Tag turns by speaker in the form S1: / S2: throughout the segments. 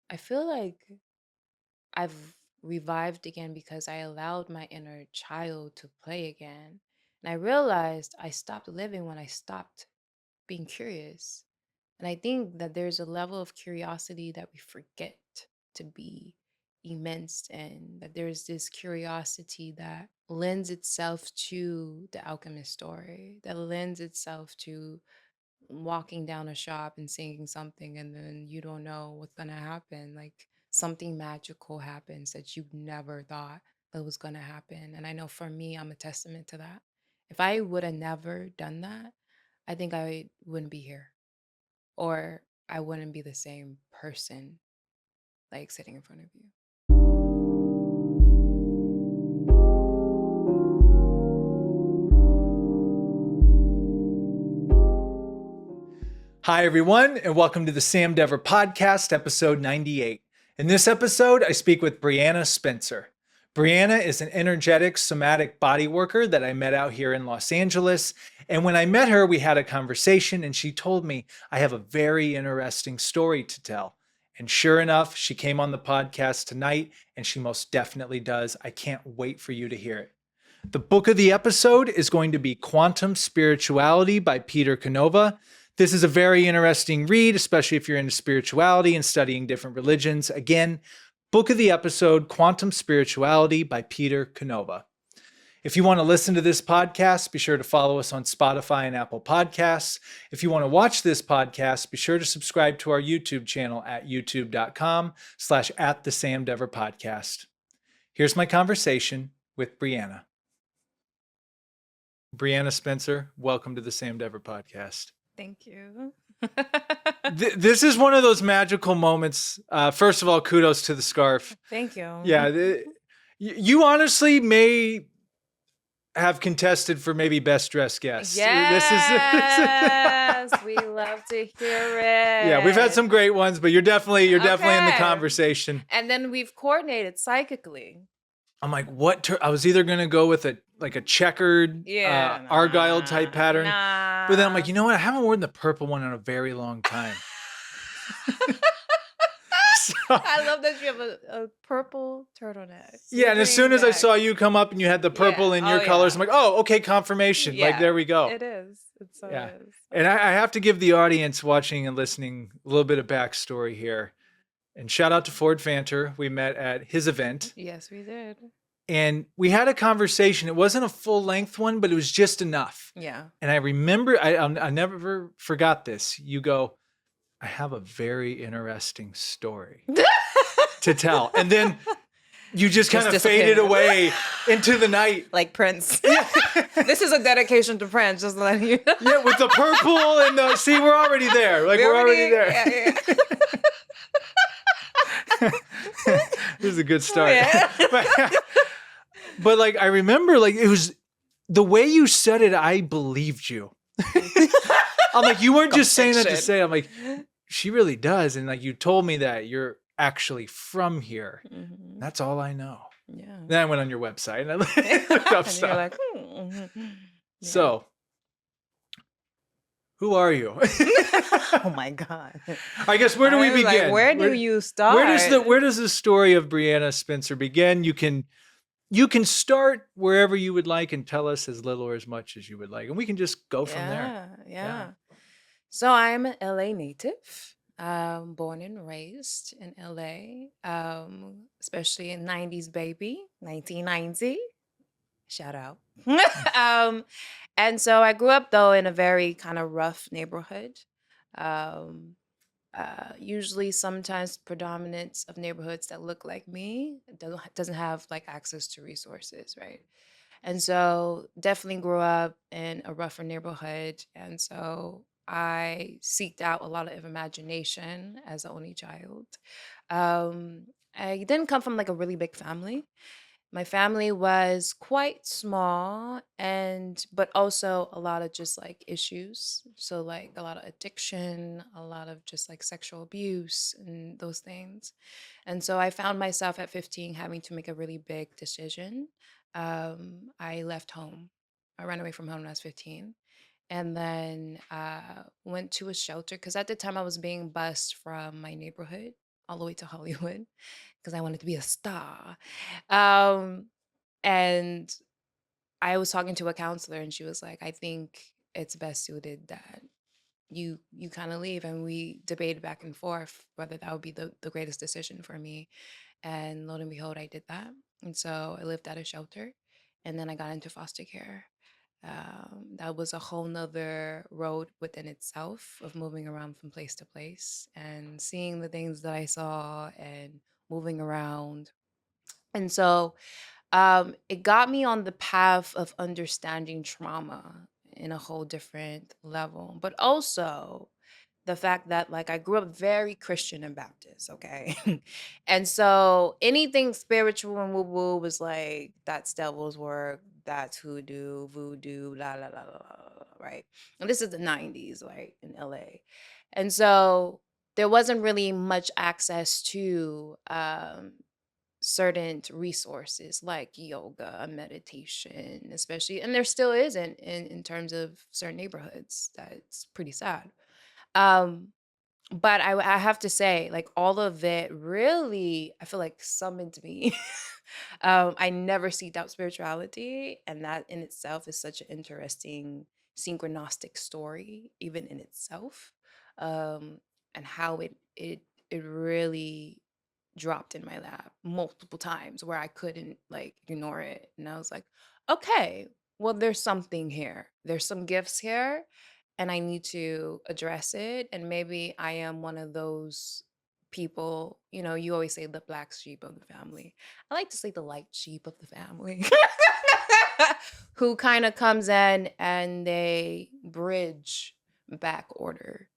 S1: I feel like I've revived again because I allowed my inner child to play again. And I realized I stopped living when I stopped being curious. And I think that there's a level of curiosity that we forget to be immense, and that there's this curiosity that lends itself to the alchemist story, that lends itself to walking down a shop and seeing something, and then you don't know what's going to happen. Like something magical happens that you never thought that was going to happen. And I know for me, I'm a testament to that. If I would have never done that, I think I wouldn't be here, or I wouldn't be the same person like sitting in front of you.
S2: Hi, everyone, and welcome to the Sam Dever Podcast, episode 98. In this episode, I speak with Briana Spencer. Briana is an energetic somatic body worker that I met out here in Los Angeles. And when I met her, we had a conversation, and she told me I have a very interesting story to tell. And sure enough, she came on the podcast tonight, and she most definitely does. I can't wait for you to hear it. The book of the episode is going to be Quantum Spirituality by Peter Canova. This is a very interesting read, especially if you're into spirituality and studying different religions. Again, book of the episode, Quantum Spirituality by Peter Canova. If you want to listen to this podcast, be sure to follow us on Spotify and Apple Podcasts. If you want to watch this podcast, be sure to subscribe to our YouTube channel at youtube.com/@the-Sam-Dever-Podcast. Here's my conversation with Briana. Briana Spencer, welcome to the Sam Dever Podcast.
S1: Thank you.
S2: This is one of those magical moments. First of all, kudos to the scarf.
S1: Thank you.
S2: Yeah, you honestly may have contested for maybe best dressed guest.
S1: Yes, we love to hear it.
S2: Yeah, we've had some great ones, but you're definitely in the
S1: Okay.
S2: conversation.
S1: And then we've coordinated psychically.
S2: I'm like, what? I was either gonna go with a checkered, argyle type pattern, but then I'm like, you know what? I haven't worn the purple one in a very long time. So,
S1: I love that you have a purple turtleneck.
S2: yeah, and as soon as I saw you come up and you had the purple in your colors, I'm like, oh, okay, confirmation.
S1: Yeah,
S2: like, there we go.
S1: It is. It so is.
S2: And I have to give the audience watching and listening a little bit of backstory here. And shout out to Ford Fanter. We met at his event.
S1: Yes, we did.
S2: And we had a conversation. It wasn't a full length one, but it was just enough.
S1: Yeah.
S2: And I remember, I never forgot this. You go, I have a very interesting story to tell. And then you just kind of faded away into the night.
S1: Like Prince. This is a dedication to Prince, just letting you know.
S2: Yeah, with the purple and the, see, we're already there. Like, we're already there.
S1: Yeah.
S2: This is a good start.
S1: Yeah.
S2: But like, I remember, like, it was the way you said it, I believed you. I'm like, you weren't just saying that to say, I'm like, she really does. And like, you told me that you're actually from here.
S1: Mm-hmm.
S2: That's all I know.
S1: Yeah.
S2: Then I went on your website and I looked up
S1: and
S2: stuff.
S1: you're like, Yeah.
S2: So, who are you?
S1: Oh my God.
S2: I guess, where do we begin?
S1: Like, where do you start?
S2: Where does the story of Briana Spencer begin? You can start wherever you would like and tell us as little or as much as you would like. And we can just go from there.
S1: Yeah. So I'm an LA native, born and raised in LA, especially in 90s baby, 1990. Shout out. And so I grew up though in a very kind of rough neighborhood. Um, Usually sometimes predominance of neighborhoods that look like me doesn't have like access to resources, right? And so definitely grew up in a rougher neighborhood. And so I seeked out a lot of imagination as an only child. I didn't come from like a really big family. My family was quite small, and but also a lot of just like issues. So like a lot of addiction, a lot of just like sexual abuse and those things. And so I found myself at 15 having to make a really big decision. I left home. I ran away from home when I was 15, and then went to a shelter because at the time I was being bused from my neighborhood. all the way to Hollywood because I wanted to be a star. Um, and I was talking to a counselor, and she was like, "I think it's best suited that you kind of leave." And we debated back and forth whether that would be the greatest decision for me. And lo and behold, I did that. And so I lived at a shelter, and then I got into foster care. That was a whole nother road within itself of moving around from place to place and seeing the things that I saw and moving around. And so it got me on the path of understanding trauma in a whole different level, but also the fact that like I grew up very Christian and Baptist, okay? And so anything spiritual and woo woo was like that's devil's work, that's hoodoo, voodoo, la la la la la, la, right? And this is the 90s, right, in LA. And so there wasn't really much access to certain resources like yoga, meditation, especially, and there still isn't in terms of certain neighborhoods. That's pretty sad. Um, but I have to say, like all of it really, I feel like summoned me. I never seeked out spirituality, and that in itself is such an interesting synchronistic story, even in itself, um, and how it really dropped in my lap multiple times where I couldn't like ignore it. And I was like, okay, well, there's something here. There's some gifts here, and I need to address it. And maybe I am one of those people, you always say the black sheep of the family. I like to say the light sheep of the family. Who kind of comes in and they bridge back order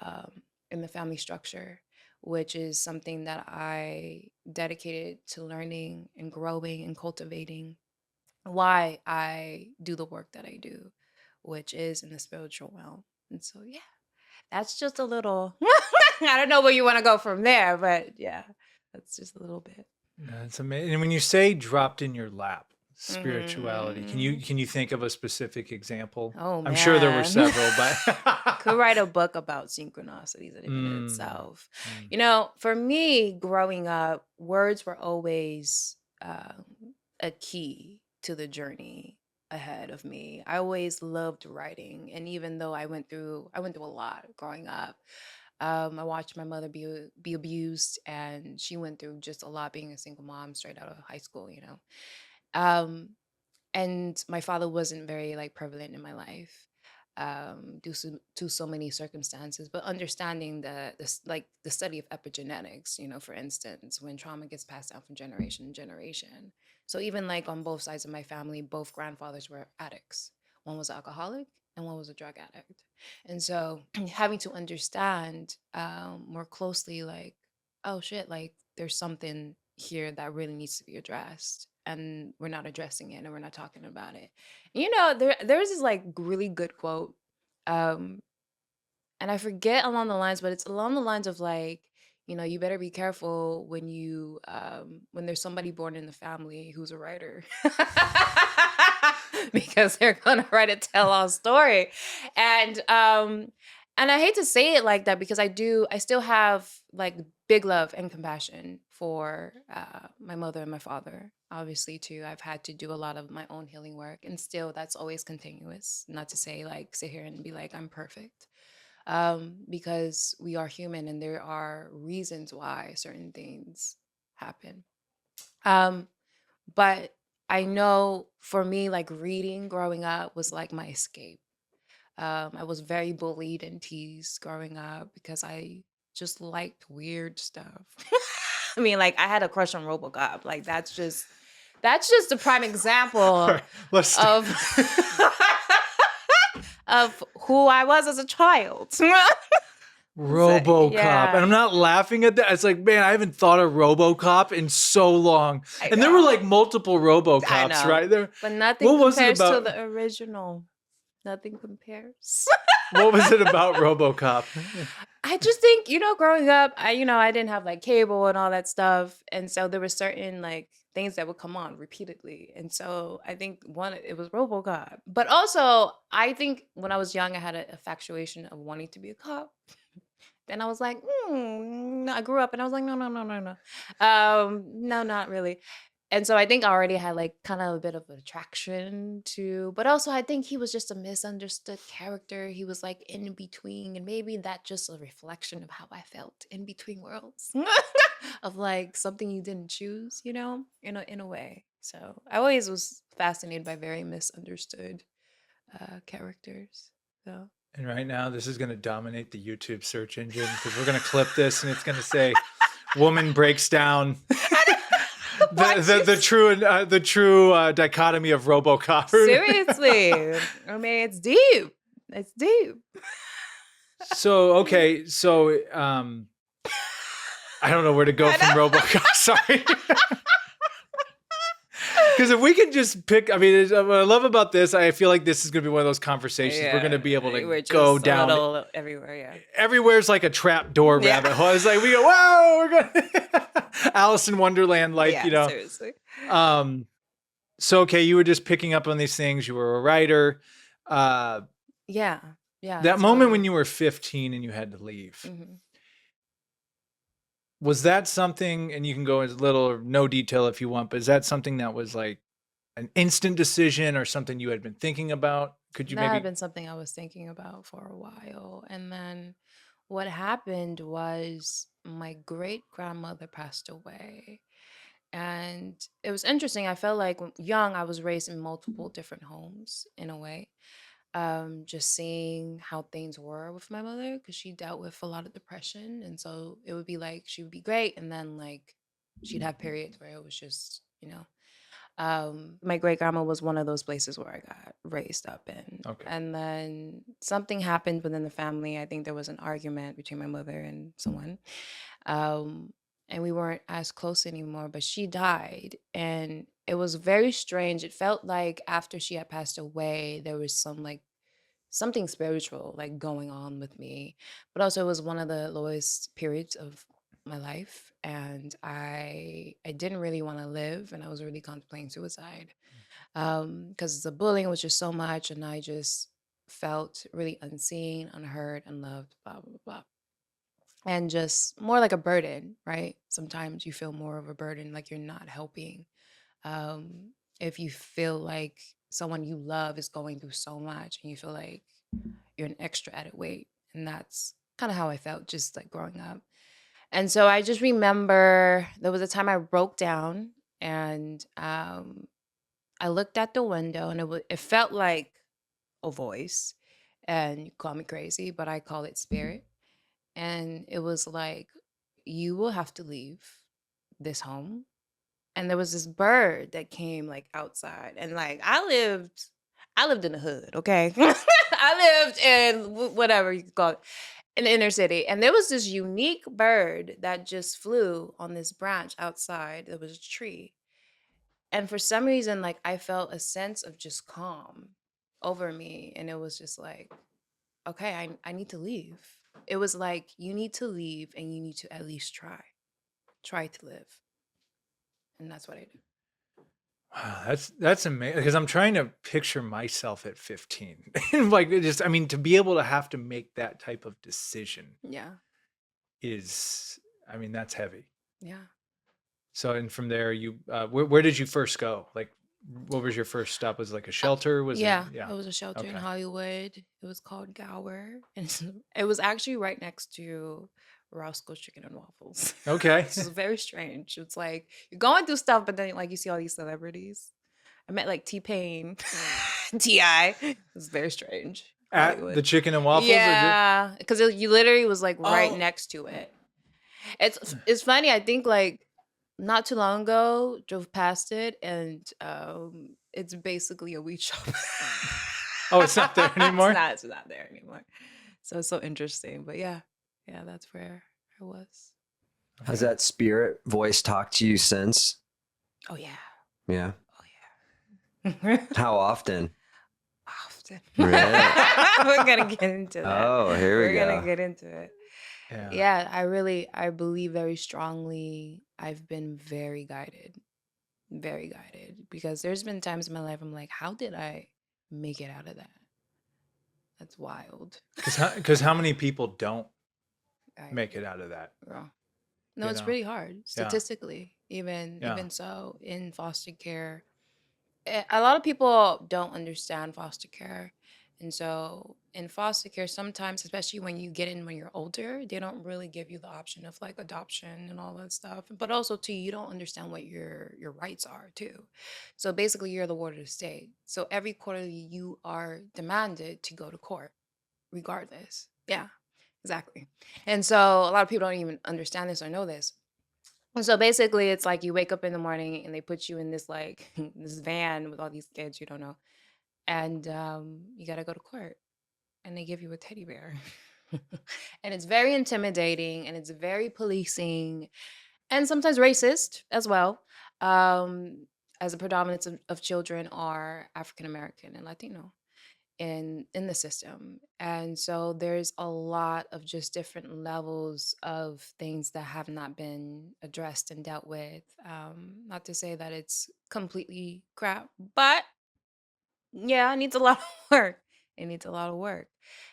S1: um, in the family structure, which is something that I dedicated to learning and growing and cultivating why I do the work that I do, which is in the spiritual realm. And so, yeah, that's just a little, I don't know where you want to go from there, but yeah, that's just a little bit.
S2: That's amazing. And when you say dropped in your lap, spirituality, can you
S1: Hmm.
S2: can you think of a specific example?
S1: Oh,
S2: I'm sure there were
S1: man.
S2: several, but
S1: Could write a book about synchronicities in even in
S2: Mm,
S1: itself.
S2: mm.
S1: For me, growing up, words were always a key to the journey ahead of me. I always loved writing, and even though I went through a lot growing up. I watched my mother be abused, and she went through just a lot being a single mom straight out of high school. Um, and my father wasn't very like prevalent in my life due to so many circumstances, but understanding like the study of epigenetics, for instance, when trauma gets passed down from generation to generation. So even like on both sides of my family, both grandfathers were addicts. One was alcoholic and one was a drug addict. And so having to understand more closely, like, oh shit, like there's something here that really needs to be addressed, and we're not addressing it and we're not talking about it. There's this like really good quote, um and I forget along the lines, but it's along the lines of like, you better be careful when there's somebody born in the family who's a writer. Because they're gonna write a tell-all story. And I hate to say it like that because I still have like big love and compassion for my mother and my father. Obviously, too, I've had to do a lot of my own healing work, and still that's always continuous. Not to say like sit here and be like I'm perfect, because we are human and there are reasons why certain things happen. Um, but I know for me, like reading growing up was like my escape. I was very bullied and teased growing up because I just liked weird stuff. I mean, like I had a crush on RoboCop. Like that's just a prime
S2: All
S1: example
S2: right, let's
S1: of of who I was as a child. So,
S2: RoboCop. And
S1: yeah,
S2: I'm not laughing at that. It's like, man, I haven't thought of RoboCop in so long.
S1: I
S2: And there were
S1: know.
S2: like multiple
S1: I
S2: RoboCops,
S1: know.
S2: right? There.
S1: But nothing
S2: What was it
S1: compares to
S2: about?
S1: the original. Nothing compares.
S2: What was it about RoboCop?
S1: I just think, growing up, I didn't have like cable and all that stuff. And so there were certain like things that would come on repeatedly. And so I think one, it was RoboCop. But also, I think when I was young, I had a infatuation of wanting to be a cop. And I was like, no, I grew up and I was like, no, no, no, no, no. No, not really. And so I think I already had like kind of a bit of attraction to, but also I think he was just a misunderstood character. He was like in between, and maybe that just a reflection of how I felt in between worlds of like something you didn't choose, in a way. So I always was fascinated by very misunderstood characters. So
S2: And right now, this is going to dominate the YouTube search engine because we're going to clip this and it's going to say, "Woman breaks down the true dichotomy of RoboCop."
S1: Seriously, I mean, it's deep. It's deep.
S2: So okay, so I don't know where to go from RoboCop. Sorry. Because if we can just pick, I mean, what I love about this, I feel like this is going to be one of those conversations we're going to be able to go down
S1: everywhere. Yeah,
S2: everywhere's like a trap door rabbit hole. It's like we go, whoa, we're going Alice in Wonderland, like
S1: seriously.
S2: So okay, you were just picking up on these things. You were a writer.
S1: Yeah.
S2: That moment when you were 15 and you had to leave.
S1: Mm-hmm.
S2: Was that something, and you can go as little or no detail if you want, but is that something that was like an instant decision or something you had been thinking about? Could you
S1: That had been something I was thinking about for a while. And then what happened was my great grandmother passed away. And it was interesting. I felt like when young, I was raised in multiple different homes in a way. Just seeing how things were with my mother because she dealt with a lot of depression. And so it would be like she would be great. And then like she'd have periods where it was just, my great grandma was one of those places where I got raised up in.
S2: Okay.
S1: And then something happened within the family. I think there was an argument between my mother and someone. And we weren't as close anymore, but she died. And it was very strange. It felt like after she had passed away, there was something spiritual like going on with me. But also it was one of the lowest periods of my life. And I didn't really want to live, and I was really contemplating suicide. Because the bullying was just so much, and I just felt really unseen, unheard, unloved, blah, blah, blah. And just more like a burden, right? Sometimes you feel more of a burden, like you're not helping. If you feel like someone you love is going through so much and you feel like you're an extra added weight. And that's kind of how I felt just like growing up. And so I just remember there was a time I broke down, and I looked at the window, and it felt like a voice. And you call me crazy, but I call it spirit. And it was like, you will have to leave this home. And there was this bird that came like outside, and like I lived in the hood, okay? I lived in whatever you could call it, in the inner city. And there was this unique bird that just flew on this branch outside. There was a tree. And for some reason, like I felt a sense of just calm over me. And it was just like, okay, I need to leave. It was like, you need to leave and you need to at least try to live. And that's what I did.
S2: Wow, that's amazing because I'm trying to picture myself at 15. Like I mean, to be able to have to make that type of decision
S1: Yeah.
S2: is, I mean, that's heavy.
S1: Yeah.
S2: So, and from there, where did you first go? Like, what was your first stop? Was it like a shelter?
S1: It was a shelter in Hollywood. It was called Gower. And it was actually right next to Roscoe's Chicken and Waffles.
S2: Okay.
S1: It was very strange. It's like you're going through stuff, but then like you see all these celebrities. I met like T-Pain, T.I. It was very strange.
S2: At
S1: Hollywood.
S2: the Chicken and Waffles?
S1: Yeah, because you literally was like right next to it. It's funny. I think like not too long ago, drove past it, and it's basically a weed shop.
S2: Oh, it's not there anymore?
S1: It's not there anymore. So it's so interesting. But yeah, that's where I was.
S3: Has that spirit voice talked to you since?
S1: Oh, yeah.
S3: Yeah.
S1: Oh, yeah.
S3: How often?
S1: Often.
S3: Really?
S1: We're going to get into that.
S3: Oh, here we go.
S1: We're going to get into it. Yeah, I believe very strongly I've been very guided, because there's been times in my life I'm like, how did I make it out of that? That's wild.
S2: Because how many people don't? make it out of that.
S1: Girl. No,
S2: You
S1: it's
S2: know?
S1: really hard
S2: Yeah.
S1: statistically. Even
S2: Yeah.
S1: even so, in foster care, a lot of people don't understand foster care. And so in foster care, sometimes, especially when you get in when you're older, they don't really give you the option of like adoption and all that stuff. But also too, you don't understand what your rights are too. So basically you're the ward of the state. So every quarter you are demanded to go to court, regardless. Yeah, exactly. And so a lot of people don't even understand this or know this. And so basically it's like you wake up in the morning and they put you in this like this van with all these kids you don't know, and you got to go to court, and they give you a teddy bear. And it's very intimidating, and it's very policing, and sometimes racist as well, um, as the predominance of children are African American and Latino in the system. And so there's a lot of just different levels of things that have not been addressed and dealt with. Not to say that it's completely crap, but yeah, it needs a lot of work. It needs a lot of work.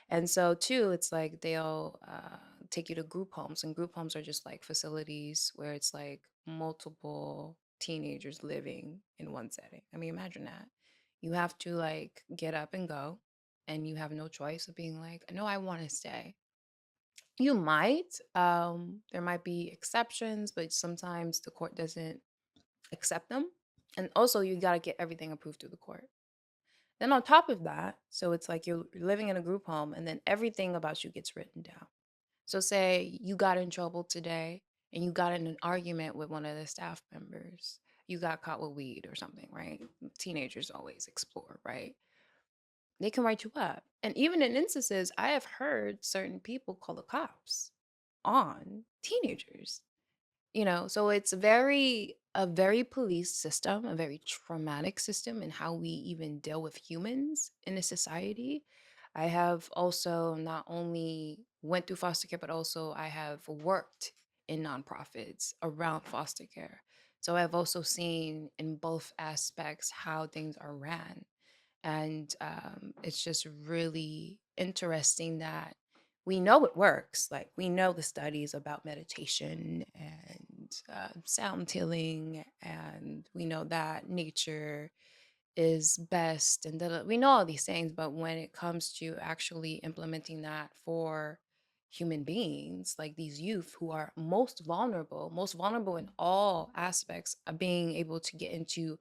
S1: And so too, it's like they'll take you to group homes, and group homes are just like facilities where it's like multiple teenagers living in one setting. I mean, imagine that. You have to like get up and go, and you have no choice of being like, no, I want to stay. You might. There might be exceptions, but sometimes the court doesn't accept them. And also, you got to get everything approved through the court. Then on top of that, so it's like you're living in a group home, and then everything about you gets written down. So say you got in trouble today and you got in an argument with one of the staff members. You got caught with weed or something, right? Teenagers always explore, right? They can write you up. And even in instances, I have heard certain people call the cops on teenagers, so it's a very police system, a very traumatic system in how we even deal with humans in a society. I have also not only went through foster care, but also I have worked in nonprofits around foster care. So I've also seen in both aspects how things are ran. And it's just really interesting that we know it works. Like, we know the studies about meditation and sound healing, and we know that nature is best, and we know all these things. But when it comes to actually implementing that for human beings, like these youth who are most vulnerable in all aspects of being able to get into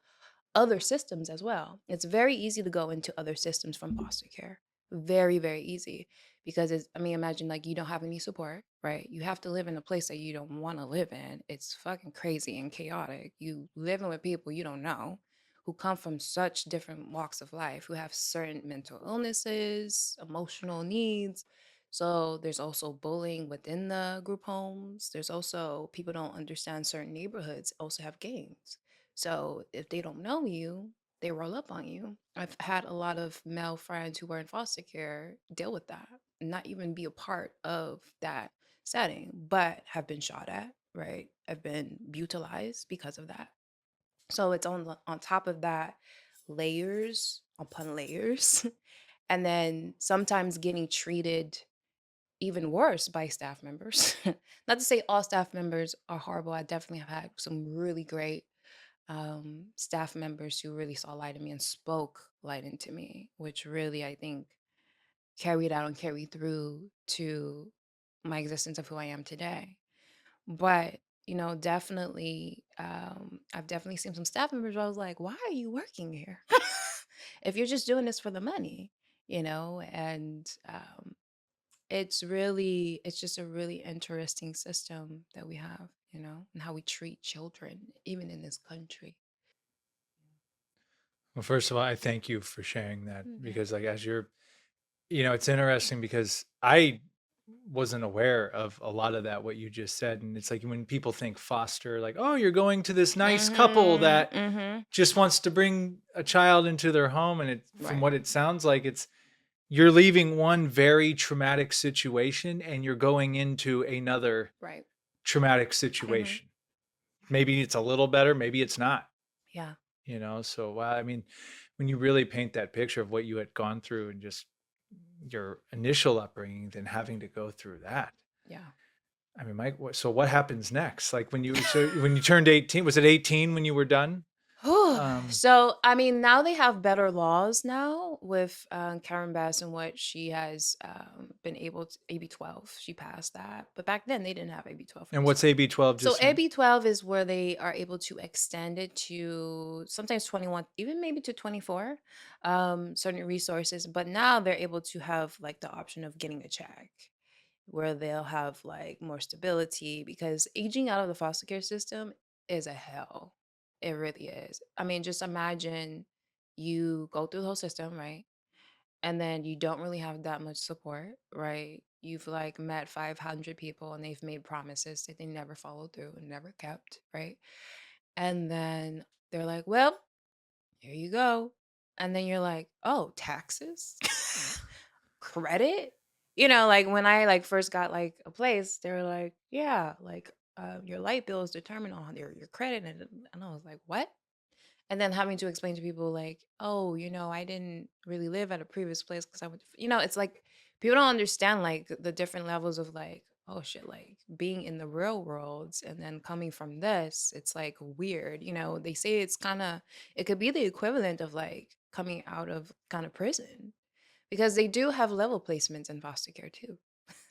S1: other systems as well. It's very easy to go into other systems from foster care. Very, very easy. Because I mean, imagine like you don't have any support, right? You have to live in a place that you don't want to live in. It's fucking crazy and chaotic. You living with people you don't know, who come from such different walks of life, who have certain mental illnesses, emotional needs. So there's also bullying within the group homes. There's also people don't understand certain neighborhoods also have gangs. So if they don't know you, they roll up on you. I've had a lot of male friends who were in foster care deal with that, not even be a part of that setting, but have been shot at, right? Have been brutalized because of that. So it's on top of that, layers upon layers. And then sometimes getting treated even worse by staff members. Not to say all staff members are horrible. I definitely have had some really great staff members who really saw light in me and spoke light into me, which really, I think, carried out and carried through to my existence of who I am today. But, definitely, I've definitely seen some staff members where I was like, why are you working here? If you're just doing this for the money, and it's just a really interesting system that we have, and how we treat children, even in this country.
S2: Well, first of all, I thank you for sharing that,
S1: Yeah.
S2: because like as you're, it's interesting because I wasn't aware of a lot of that, what you just said. And it's like when people think foster, like, oh, you're going to this nice couple
S1: Mhm,
S2: that
S1: mhm.
S2: just wants to bring a child into their home. And from
S1: Right,
S2: what it sounds like, you're leaving one very traumatic situation and you're going into another
S1: right.
S2: traumatic
S1: Mhm.
S2: situation. Maybe it's a little better, maybe it's not,
S1: Yeah,
S2: so wow, I mean, when you really paint that picture of what you had gone through and just your initial upbringing, then having to go through that,
S1: yeah.
S2: I mean, Mike, so what happens next? Like when you turned 18, was it 18 when you were done? Um,
S1: So, I mean, now they have better laws now with Karen Bass and what she has been able to, AB 12, she passed that. But back then, they didn't have AB 12 when
S2: and
S1: I
S2: what's
S1: started.
S2: AB 12?
S1: So,
S2: Just
S1: AB 12 is where they are able to extend it to sometimes 21, even maybe to 24, certain resources. But now they're able to have like the option of getting a check where they'll have like more stability because aging out of the foster care system is a hell. It really is. I mean, just imagine you go through the whole system, right? And then you don't really have that much support, right? You've like met 500 people and they've made promises that they never followed through and never kept, right? And then they're like, well, here you go. And then you're like, oh, taxes? Credit? You know, like when I like first got like a place, they were like, yeah, like your light bill is determined on your credit. And I was like, what? And then having to explain to people like, oh, I didn't really live at a previous place because I went, it's like people don't understand like the different levels of like, oh shit, like being in the real world and then coming from this, it's like weird. They say it could be the equivalent of like coming out of kind of prison because they do have level placements in foster care too.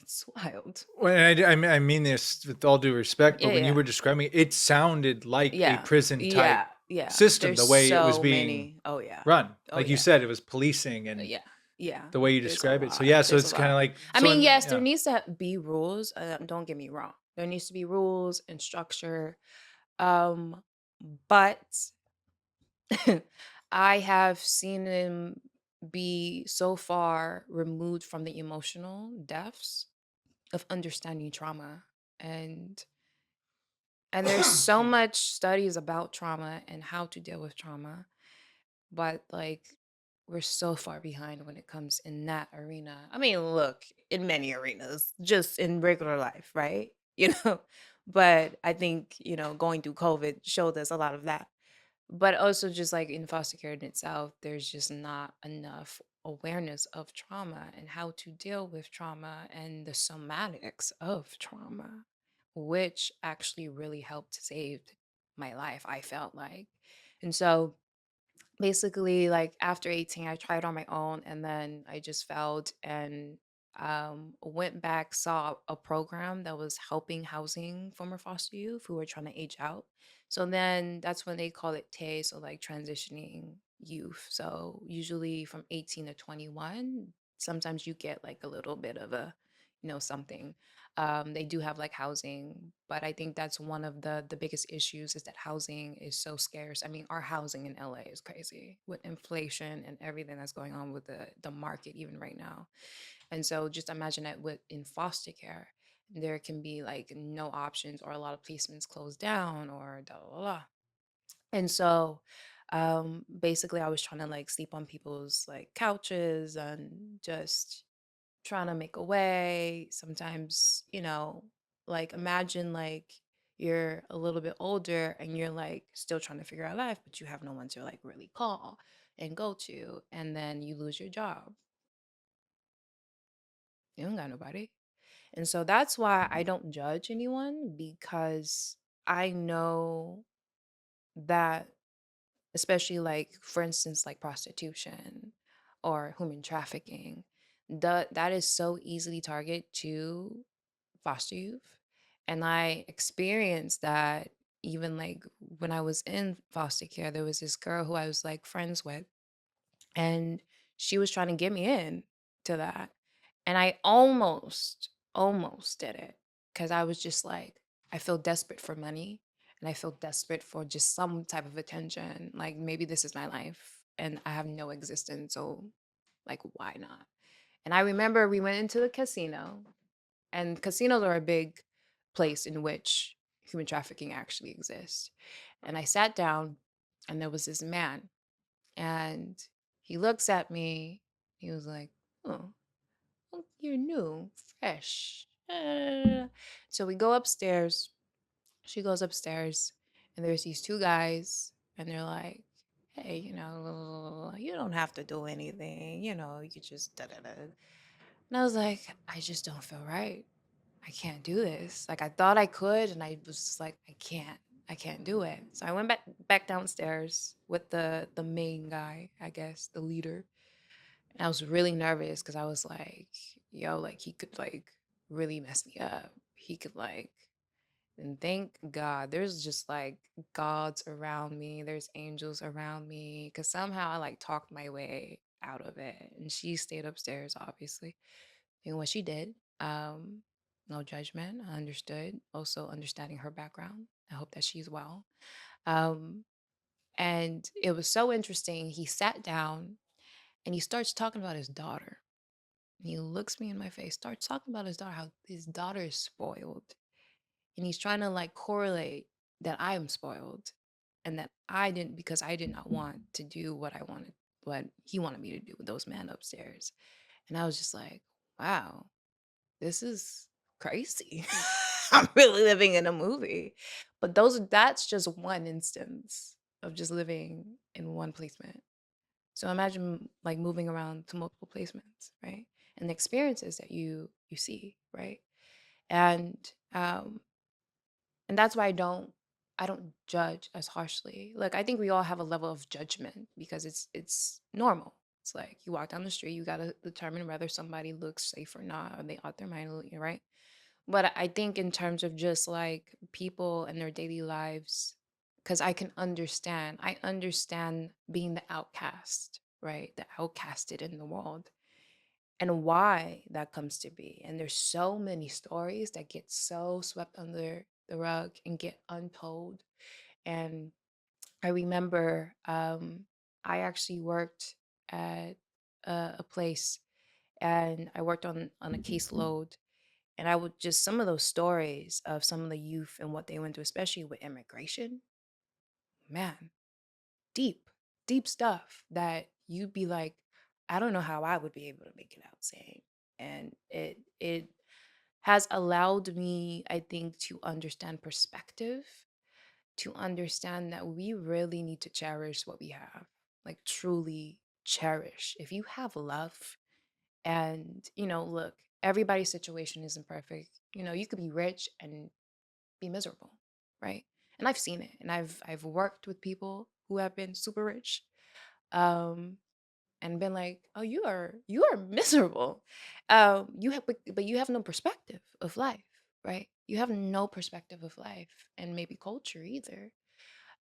S1: It's wild.
S2: Well, and I mean this with all due respect, but
S1: Yeah,
S2: when you
S1: yeah,
S2: were describing it, it sounded like a
S1: yeah,
S2: prison type
S1: yeah, yeah.
S2: system,
S1: There's
S2: the way it was
S1: so
S2: being
S1: many. Oh yeah,
S2: run.
S1: oh
S2: Like you
S1: yeah.
S2: said, it was policing and
S1: Yeah, yeah.
S2: the way you
S1: There's a
S2: describe it. So
S1: lot.
S2: yeah, so
S1: There's a
S2: it's kind of
S1: lot.
S2: like
S1: I mean, yes, there
S2: yeah.
S1: needs to be rules. Don't get me wrong. There needs to be rules and structure. Um, but I have seen them be so far removed from the emotional depths of understanding trauma, and there's so much studies about trauma and how to deal with trauma, but like we're so far behind when it comes in that arena. I mean, look, in many arenas, just in regular life, right? You know, but I think, going through COVID showed us a lot of that. But also just like in foster care in itself, there's just not enough awareness of trauma and how to deal with trauma and the somatics of trauma, which actually really helped save my life, I felt like. And so basically like after 18 I tried on my own and then I just failed and went back, saw a program that was helping housing former foster youth who were trying to age out. So then that's when they call it tay, so like transitioning youth. So usually from 18 to 21, sometimes you get like a little bit of a something. They do have like housing, but I think that's one of the biggest issues is that housing is so scarce. I mean, our housing in LA is crazy with inflation and everything that's going on with the market even right now. And so just imagine that with in foster care, there can be like no options or a lot of placements closed down or da da da. And so basically I was trying to like sleep on people's like couches and just trying to make a way. Sometimes, like imagine like you're a little bit older and you're like still trying to figure out life, but you have no one to like really call and go to, and then you lose your job. You don't got nobody. And so that's why I don't judge anyone because I know that, especially like for instance like prostitution or human trafficking, that is so easily target to foster youth. And I experienced that even like when I was in foster care, there was this girl who I was like friends with, and she was trying to get me in to that. And I almost did it because I was just like, I feel desperate for money and I feel desperate for just some type of attention. Like maybe this is my life and I have no existence. So, like, why not? And I remember we went into the casino, and casinos are a big place in which human trafficking actually exists. And I sat down, and there was this man, and he looks at me. He was like, "Oh, well, you're new, fresh." So we go upstairs. She goes upstairs, and there's these two guys, and they're like, "Hey, you don't have to do anything. You could just da da da." And I was like, "I just don't feel right. I can't do this. Like I thought I could, and I was just like, I can't do it. So I went back downstairs with the main guy, I guess, the leader. And I was really nervous because I was like, yo, like he could like really mess me up. He could like, and thank God there's just like gods around me. There's angels around me. Cause somehow I like talked my way out of it. And she stayed upstairs, obviously, doing what she did. Um, no judgment. I understood. Also understanding her background. I hope that she's well. Um, and it was so interesting. He sat down and he starts talking about his daughter. And he looks me in my face, starts talking about his daughter, how his daughter is spoiled. And he's trying to like correlate that I am spoiled and that I didn't, because I did not want to do what I wanted, what he wanted me to do with those men upstairs. And I was just like, wow, this is crazy. I'm really living in a movie. But that's just one instance of just living in one placement. So imagine like moving around to multiple placements, right? And the experiences that you see, right? And um and that's why I don't judge as harshly. Like I think we all have a level of judgment because it's normal. It's like you walk down the street, you gotta determine whether somebody looks safe or not, or they out their mind, right? But I think in terms of just like people and their daily lives, because I understand being the outcast, right? The outcasted in the world and why that comes to be. And there's so many stories that get so swept under the rug and get untold. And I remember I actually worked at a place and I worked on a caseload and I would just some of those stories of some of the youth and what they went through, especially with immigration, man, deep, deep stuff that you'd be like, I don't know how I would be able to make it out saying. And it has allowed me, I think, to understand perspective, to understand that we really need to cherish what we have, like truly cherish. If you have love, and look, everybody's situation isn't perfect. You could be rich and be miserable, right? And I've seen it, and I've worked with people who have been super rich, um, and been like, "Oh, you are miserable." You have, but you have no perspective of life, right? You have no perspective of life, and maybe culture either.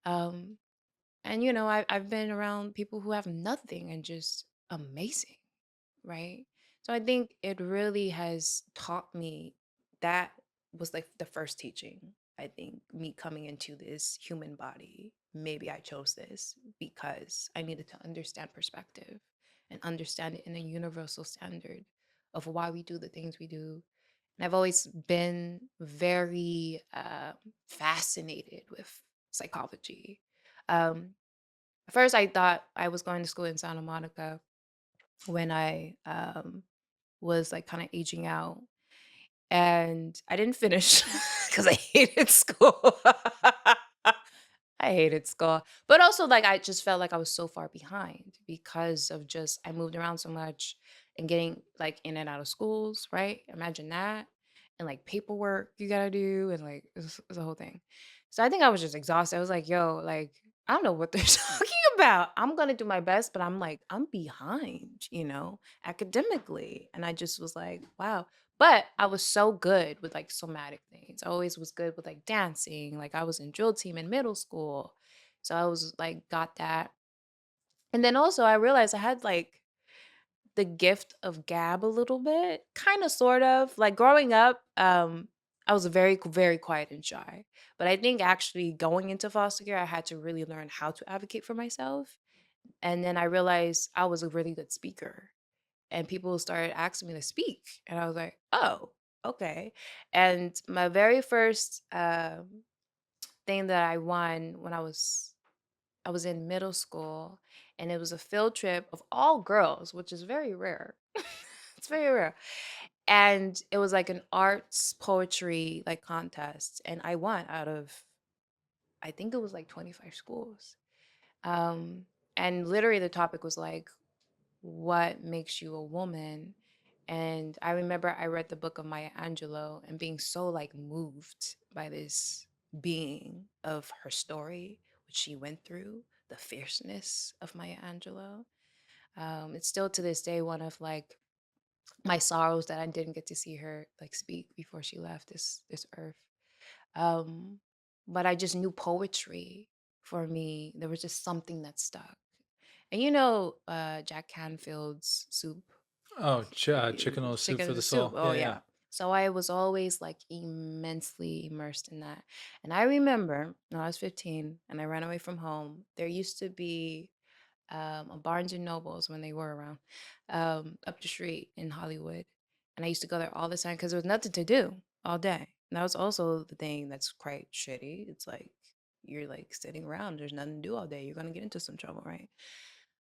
S1: Um, and I've been around people who have nothing and just amazing, right? So I think it really has taught me that was like the first teaching. I think me coming into this human body, maybe I chose this because I needed to understand perspective and understand it in a universal standard of why we do the things we do. And I've always been very fascinated with psychology. Um, at first, I thought I was going to school in Santa Monica when I was like kind of aging out. And I didn't finish because I hated school. I hated school. But also, like, I just felt like I was so far behind because of just, I moved around so much and getting like in and out of schools, right? Imagine that. And like paperwork you gotta do, and like, it's a whole thing. So I think I was just exhausted. I was like, yo, like, I don't know what they're talking about. I'm gonna do my best, but I'm like, I'm behind, academically. And I just was like, wow. But I was so good with like somatic things. I always was good with like dancing. Like I was in drill team in middle school. So I was like got that. And then also I realized I had like the gift of gab a little bit, kind of sort of. Like growing up, I was very very quiet and shy. But I think actually going into foster care, I had to really learn how to advocate for myself. And then I realized I was a really good speaker and people started asking me to speak and I was like, oh, okay. And my very first thing that I won when I was in middle school, and it was a field trip of all girls, which is very rare. It's very rare. And it was like an arts poetry like contest, and I won out of, I think it was like 25 schools. um and literally the topic was like, what makes you a woman? And I remember I read the book of Maya Angelou and being so like moved by this being of her story, what she went through, the fierceness of Maya Angelou. It's still to this day one of like my sorrows that I didn't get to see her like speak before she left this earth. Um, but I just knew poetry for me. There was just something that stuck. And Jack Canfield's soup,
S2: Oh, chicken noodle soup
S1: chicken
S2: for
S1: in
S2: the
S1: the soup.
S2: soul.
S1: Oh
S2: Yeah,
S1: yeah.
S2: yeah.
S1: So I was always like immensely immersed in that. And I remember when I was 15 and I ran away from home, there used to be a Barnes and Nobles when they were around, up the street in Hollywood. And I used to go there all the time because there was nothing to do all day. And that was also the thing that's quite shitty. It's like you're like sitting around, there's nothing to do all day. You're gonna get into some trouble, right?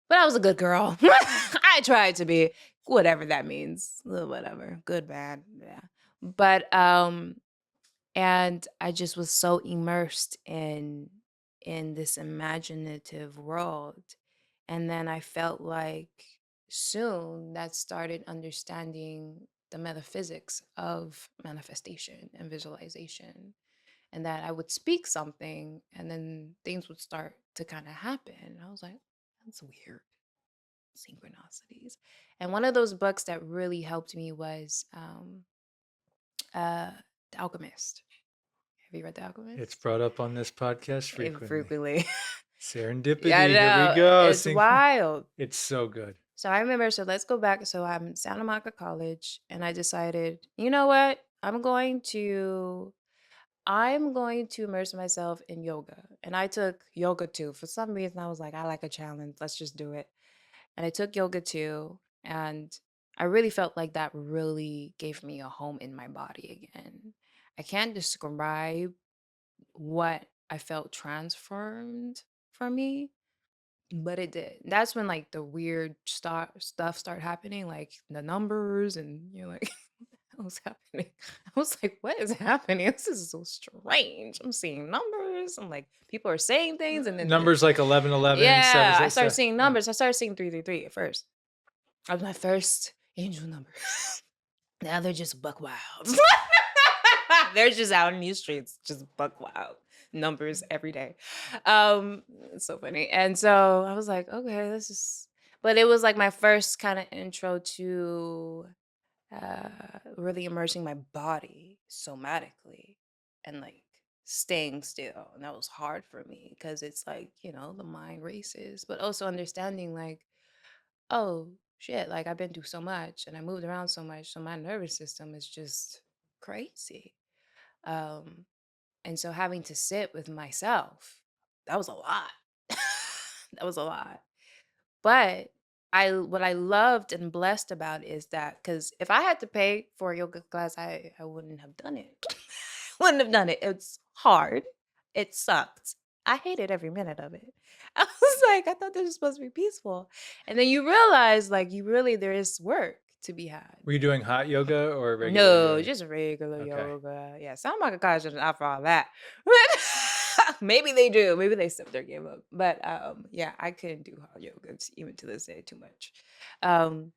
S1: But I was a good girl. I tried to be, whatever that means. Whatever. Good, bad. Yeah. But and I just was so immersed in this imaginative world. And then I felt like soon that started understanding the metaphysics of manifestation and visualization, and that I would speak something and then things would start to kind of happen. I was like, that's weird. Synchronicities. And one of those books that really helped me was The Alchemist. Have you read The
S2: It's
S1: Alchemist?
S2: brought up on this podcast frequently.
S1: Frequently.
S2: Serendipity.
S1: Yeah, I
S2: Here we
S1: know.
S2: go.
S1: It's wild.
S2: It's so good.
S1: So I remember, so let's go back. So I'm in Santa Monica College and I decided, you know what? I'm going to immerse myself in yoga. And I took yoga too. For some reason, I was like, I like a challenge. Let's just do it. And I took yoga too. And I really felt like that really gave me a home in my body again. I can't describe what I felt transformed for me, but it did. That's when like the weird stuff started happening, like the numbers, and you're like, what was happening? I was like, what is happening? This is so strange. I'm seeing numbers. I'm like, people are saying things, and then
S2: Numbers like 1111,
S1: yeah, I started
S2: 777.
S1: seeing numbers. I started seeing 333 at first. That was my first angel number. Now they're just buck wild. They're just out in these streets, just buck wild numbers every day. It's so funny. And so I was like, okay, this is, but it was like my first kind of intro to really immersing my body somatically and like staying still. And that was hard for me because it's like, the mind races, but also understanding like, oh shit, like I've been through so much and I moved around so much. So my nervous system is just crazy. Um, and so having to sit with myself, that was a lot. That was a lot. But what I loved and blessed about is that because if I had to pay for a yoga class, I wouldn't have done it. Wouldn't have done it. It's hard. It sucked. I hated every minute of it. I was like, I thought this was supposed to be peaceful. And then you realize like there is work to be had.
S2: Were you doing hot yoga or regular
S1: No,
S2: yoga?
S1: just regular
S2: Okay.
S1: yoga. Yeah, some Maka college doesn't offer all that. Maybe they do. Maybe they stepped their game up. But yeah, I couldn't do hot yoga even to this day too much. Um,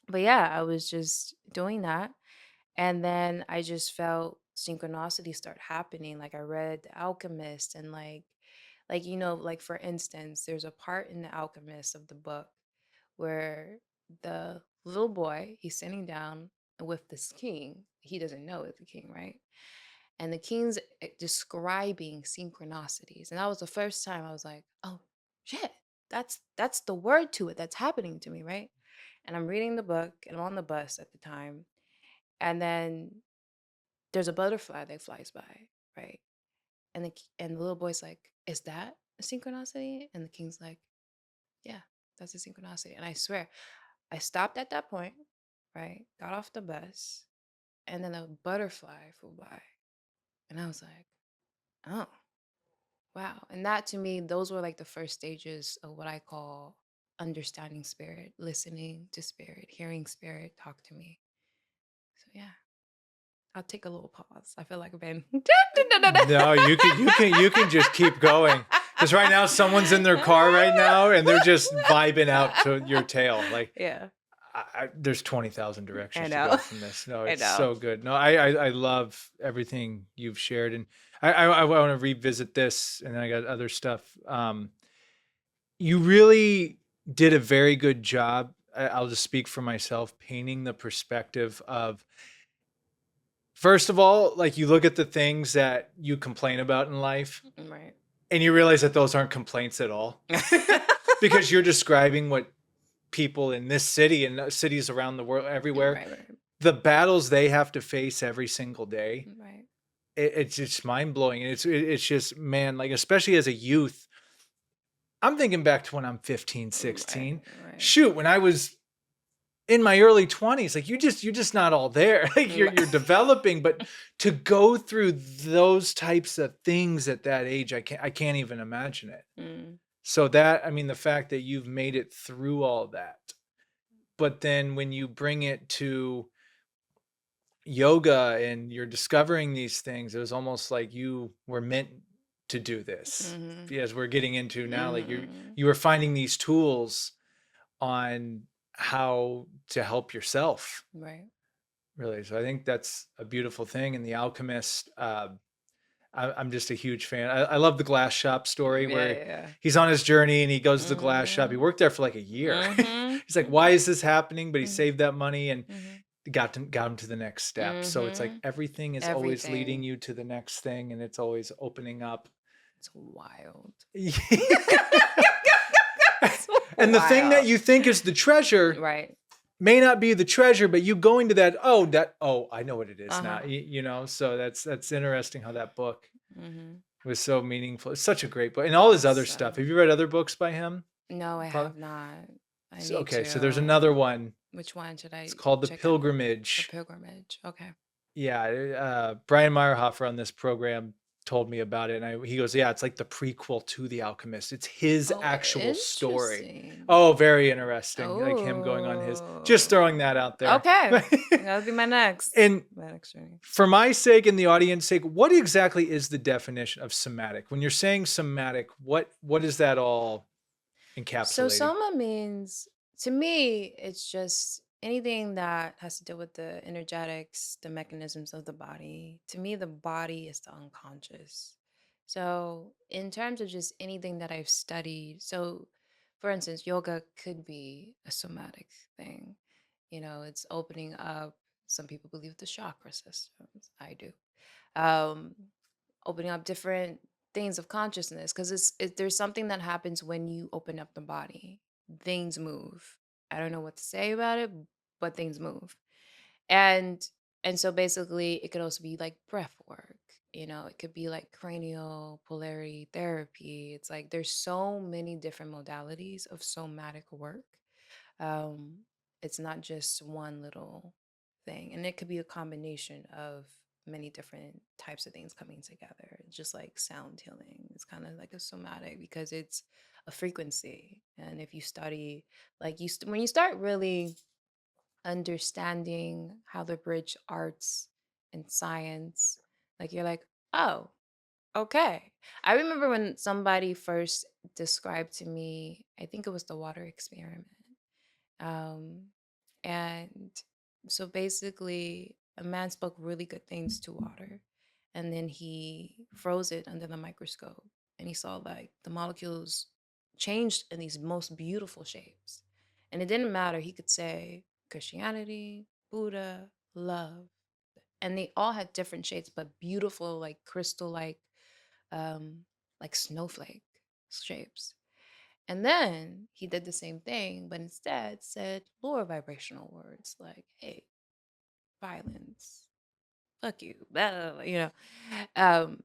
S1: but yeah, I was just doing that. And then I just felt synchronicity start happening. Like I read The Alchemist and like for instance, there's a part in The Alchemist of the book where the little boy, he's sitting down with this king. He doesn't know it's the king, right? And the king's describing synchronicities. And that was the first time I was like, oh shit, that's the word to it that's happening to me, right? And I'm reading the book and I'm on the bus at the time. And then there's a butterfly that flies by, right? And the little boy's like, is that a synchronicity? And the king's like, yeah, that's a synchronicity. And I swear, I stopped at that point, right? Got off the bus, and then a butterfly flew by. And I was like, oh, wow. And that to me, those were like the first stages of what I call understanding spirit, listening to spirit, hearing spirit talk to me. So yeah, I'll take a little pause. I feel like I've been.
S2: No, you can just keep going. Because right now someone's in their car right now and they're just vibing out to your tale. Like
S1: Yeah.
S2: there's 20,000
S1: I
S2: directions to
S1: know.
S2: go from this. No,
S1: I
S2: it's
S1: know.
S2: so good. No, I love everything you've shared, and I want to revisit this, and then I got other stuff. You really did a very good job. I'll just speak for myself, painting the perspective of, first of all, like you look at the things that you complain about in life,
S1: Right.
S2: and you realize that those aren't complaints at all, because you're describing what people in this city and cities around the world, everywhere,
S1: Right, right,
S2: the battles they have to face every single day.
S1: right.
S2: It's just mind blowing. And it's just, man, like, especially as a youth, I'm thinking back to when I'm 15, 16.
S1: Right, right.
S2: Shoot, when I was in my early 20s, like you're just not all there. Like you're developing, but to go through those types of things at that age, I can't even imagine it.
S1: Mm.
S2: So that, I mean, the fact that you've made it through all that, but then when you bring it to yoga and you're discovering these things, it was almost like you were meant to do this.
S1: Mhm.
S2: As we're getting into now, like
S1: Mhm.
S2: you were finding these tools on how to help yourself,
S1: Right.
S2: really. So I think that's a beautiful thing. And The Alchemist, I'm just a huge fan. I love the glass shop story
S1: Yeah,
S2: where
S1: yeah.
S2: he's on his journey and he goes to the glass shop. He
S1: Mhm.
S2: worked there for like a year.
S1: Mhm.
S2: He's like, why is this happening? But he
S1: Mhm.
S2: saved that money and
S1: Mhm.
S2: got him to the next step. So it's like
S1: Mhm.
S2: everything is always leading
S1: Everything.
S2: you to the next thing, and it's always opening up.
S1: It's wild. It's
S2: And the thing that
S1: wild.
S2: you think is the treasure
S1: Right.
S2: may not be the treasure, but you going to that, oh, I know what it is now.
S1: Uh-huh.
S2: You know, so that's interesting how that book
S1: Mhm.
S2: was so meaningful. It's such a great book. And all his other stuff.
S1: So,
S2: Have you read other books by him?
S1: no, I
S2: Probably.
S1: have not. I
S2: So,
S1: need
S2: okay, so there's
S1: to.
S2: another one.
S1: Which one should
S2: It's
S1: I
S2: called The
S1: check out? The
S2: Pilgrimage.
S1: Pilgrimage. Okay.
S2: Yeah, Brian Meyerhofer on this program told me about it, and he goes, "Yeah, it's like the prequel to The Alchemist. It's his
S1: Oh,
S2: actual story."
S1: interesting.
S2: Oh, very interesting. Like him going on his. Just
S1: Oh.
S2: throwing that out there.
S1: Okay. That would be my next.
S2: And
S1: My next journey.
S2: for my sake and the audience sake, what exactly is the definition of somatic? When you're saying somatic, what is that all
S1: So
S2: encapsulating?
S1: soma means, to me, it's just anything that has to do with the energetics, the mechanisms of the body. To me, the body is the unconscious. So in terms of just anything that I've studied, so for instance, yoga could be a somatic thing. It's opening up. Some people believe the chakra systems. I do. Um, Opening up different things of consciousness, because there's something that happens when you open up the body. Things move. I don't know what to say about it, but things move. And and so basically it could also be like breath work. It could be like cranial polarity therapy. It's like there's so many different modalities of somatic work. um, it's not just one little thing, and it could be a combination of many different types of things coming together. Just like sound healing, it's kind of like a somatic because it's a frequency. And if you study, like when you start really understanding how the bridge arts and science, like you're like, oh, okay. I remember when somebody first described to me, I think it was the water experiment. um, and so basically, a man spoke really good things to water, and then he froze it under the microscope, and he saw like the molecules changed in these most beautiful shapes. And it didn't matter. He could say Christianity, Buddha, love, and they all had different shapes, but beautiful, like crystal, um, like snowflake shapes. And then he did the same thing, but instead said lower vibrational words like, hey, violence, fuck you, blah, blah, blah, Um,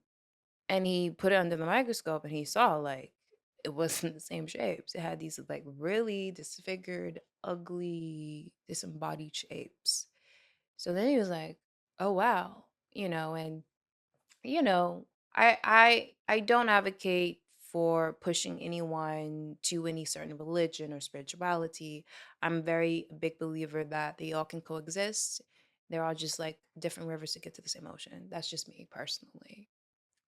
S1: and he put it under the microscope and he saw like it wasn't the same shapes. It had these like really disfigured, ugly, disembodied shapes. So then he was like, oh wow, and you know, I don't advocate for pushing anyone to any certain religion or spirituality. I'm very a big believer that they all can coexist. They're all just like different rivers to get to the same ocean. That's just me personally.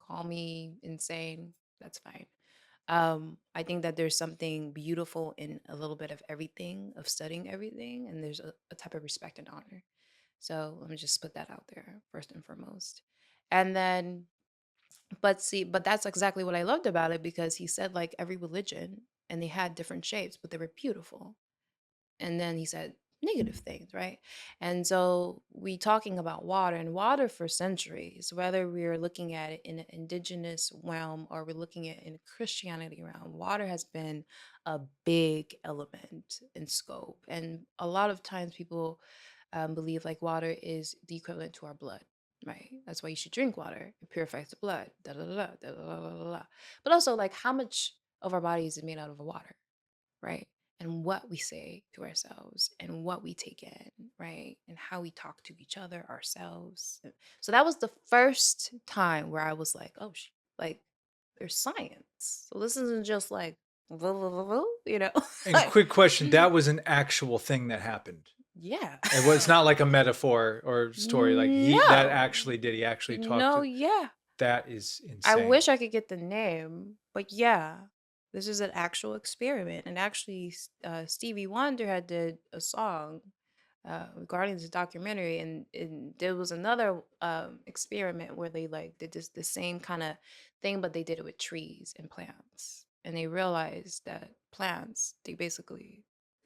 S1: Call me insane. That's fine. I think that there's something beautiful in a little bit of everything, of studying everything, and there's a type of respect and honor. So let me just put that out there first and foremost. And then, but that's exactly what I loved about it, because he said like every religion, and they had different shapes, but they were beautiful. And then he said negative things, right? And so we talking about water, and water for centuries, whether we're looking at it in an indigenous realm or we're looking at it in a Christianity realm, water has been a big element in scope. And a lot of times people believe like water is the equivalent to our blood, right? That's why you should drink water. It purifies the blood. Da da da da da da da da. Da. But also, like, how much of our body is made out of water, right? And what we say to ourselves and what we take in, right? And how we talk to each other, ourselves. So that was the first time where I was like, oh, like there's science. So this isn't just like, you know?
S2: And
S1: Like,
S2: quick question, that was an actual thing that happened.
S1: yeah.
S2: It was not like a metaphor or story. Like that
S1: No.
S2: actually did. He actually talked
S1: No,
S2: to.
S1: yeah.
S2: That is
S1: I
S2: insane.
S1: wish I could get the name, but yeah, this is an actual experiment. And actually, Stevie Wonder had did a song regarding this documentary, and there was another experiment where they like did this the same kind of thing, but they did it with trees and plants, and they realized that plants, they basically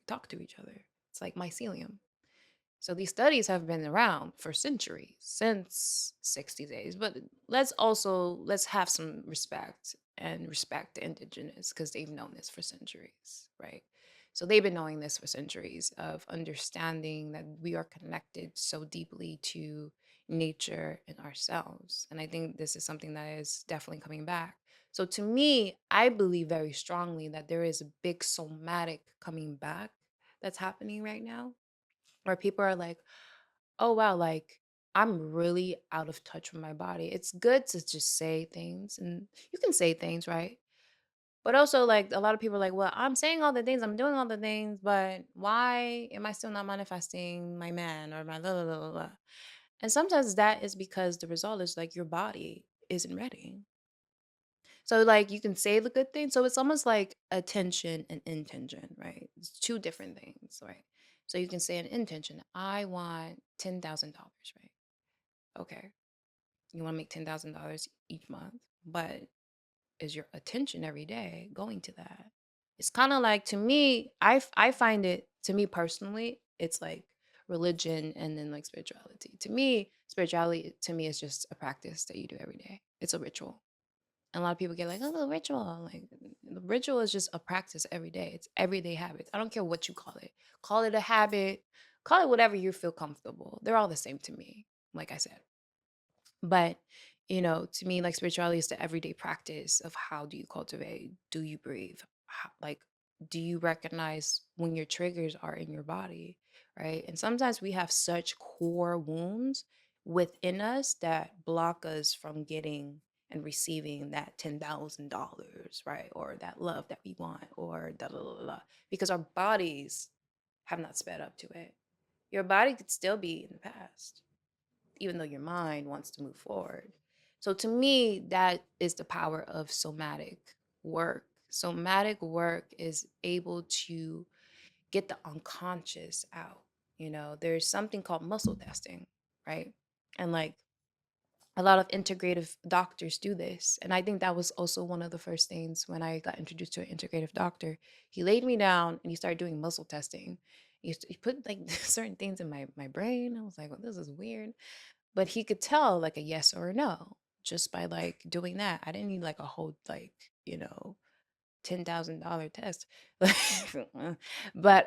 S1: talk to each other. It's like mycelium. So these studies have been around for centuries, since 60 days. But let's have some respect and respect the indigenous, because they've known this for centuries, right? So they've been knowing this for centuries, of understanding that we are connected so deeply to nature and ourselves. And I think this is something that is definitely coming back. So to me, I believe very strongly that there is a big somatic coming back that's happening right now, where people are like, oh wow, like I'm really out of touch with my body. It's good to just say things, and you can say things, right? But also, like, a lot of people are like, well, I'm saying all the things, I'm doing all the things, but why am I still not manifesting my man or my la la la la la? And sometimes that is because the result is like your body isn't ready. So like you can say the good thing. So it's almost like attention and intention, right? It's two different things, right? So you can say an intention, I want $10,000, right? Okay. You want to make $10,000 each month, but is your attention every day going to that? It's kind of like, to me, I find it, to me personally, it's like religion and then like spirituality. To me, spirituality to me is just a practice that you do every day. It's a ritual. And a lot of people get like, oh, the ritual. Like the ritual is just a practice every day. It's everyday habits. I don't care what you call it. Call it a habit, call it whatever you feel comfortable. They're all the same to me, like I said. But, to me, like spirituality is the everyday practice of how do you cultivate? Do you breathe? Like, do you recognize when your triggers are in your body? Right. And sometimes we have such core wounds within us that block us from getting and receiving that $10,000, right? Or that love that we want, or da da da da, because our bodies have not sped up to it. Your body could still be in the past, even though your mind wants to move forward. So to me, that is the power of somatic work. Somatic work is able to get the unconscious out. There's something called muscle testing, right? And like a lot of integrative doctors do this. And I think that was also one of the first things when I got introduced to an integrative doctor. He laid me down and he started doing muscle testing. He put like certain things in my brain. I was like, well, this is weird, but he could tell like a yes or a no just by like doing that. I didn't need like a whole like, $10,000 test. But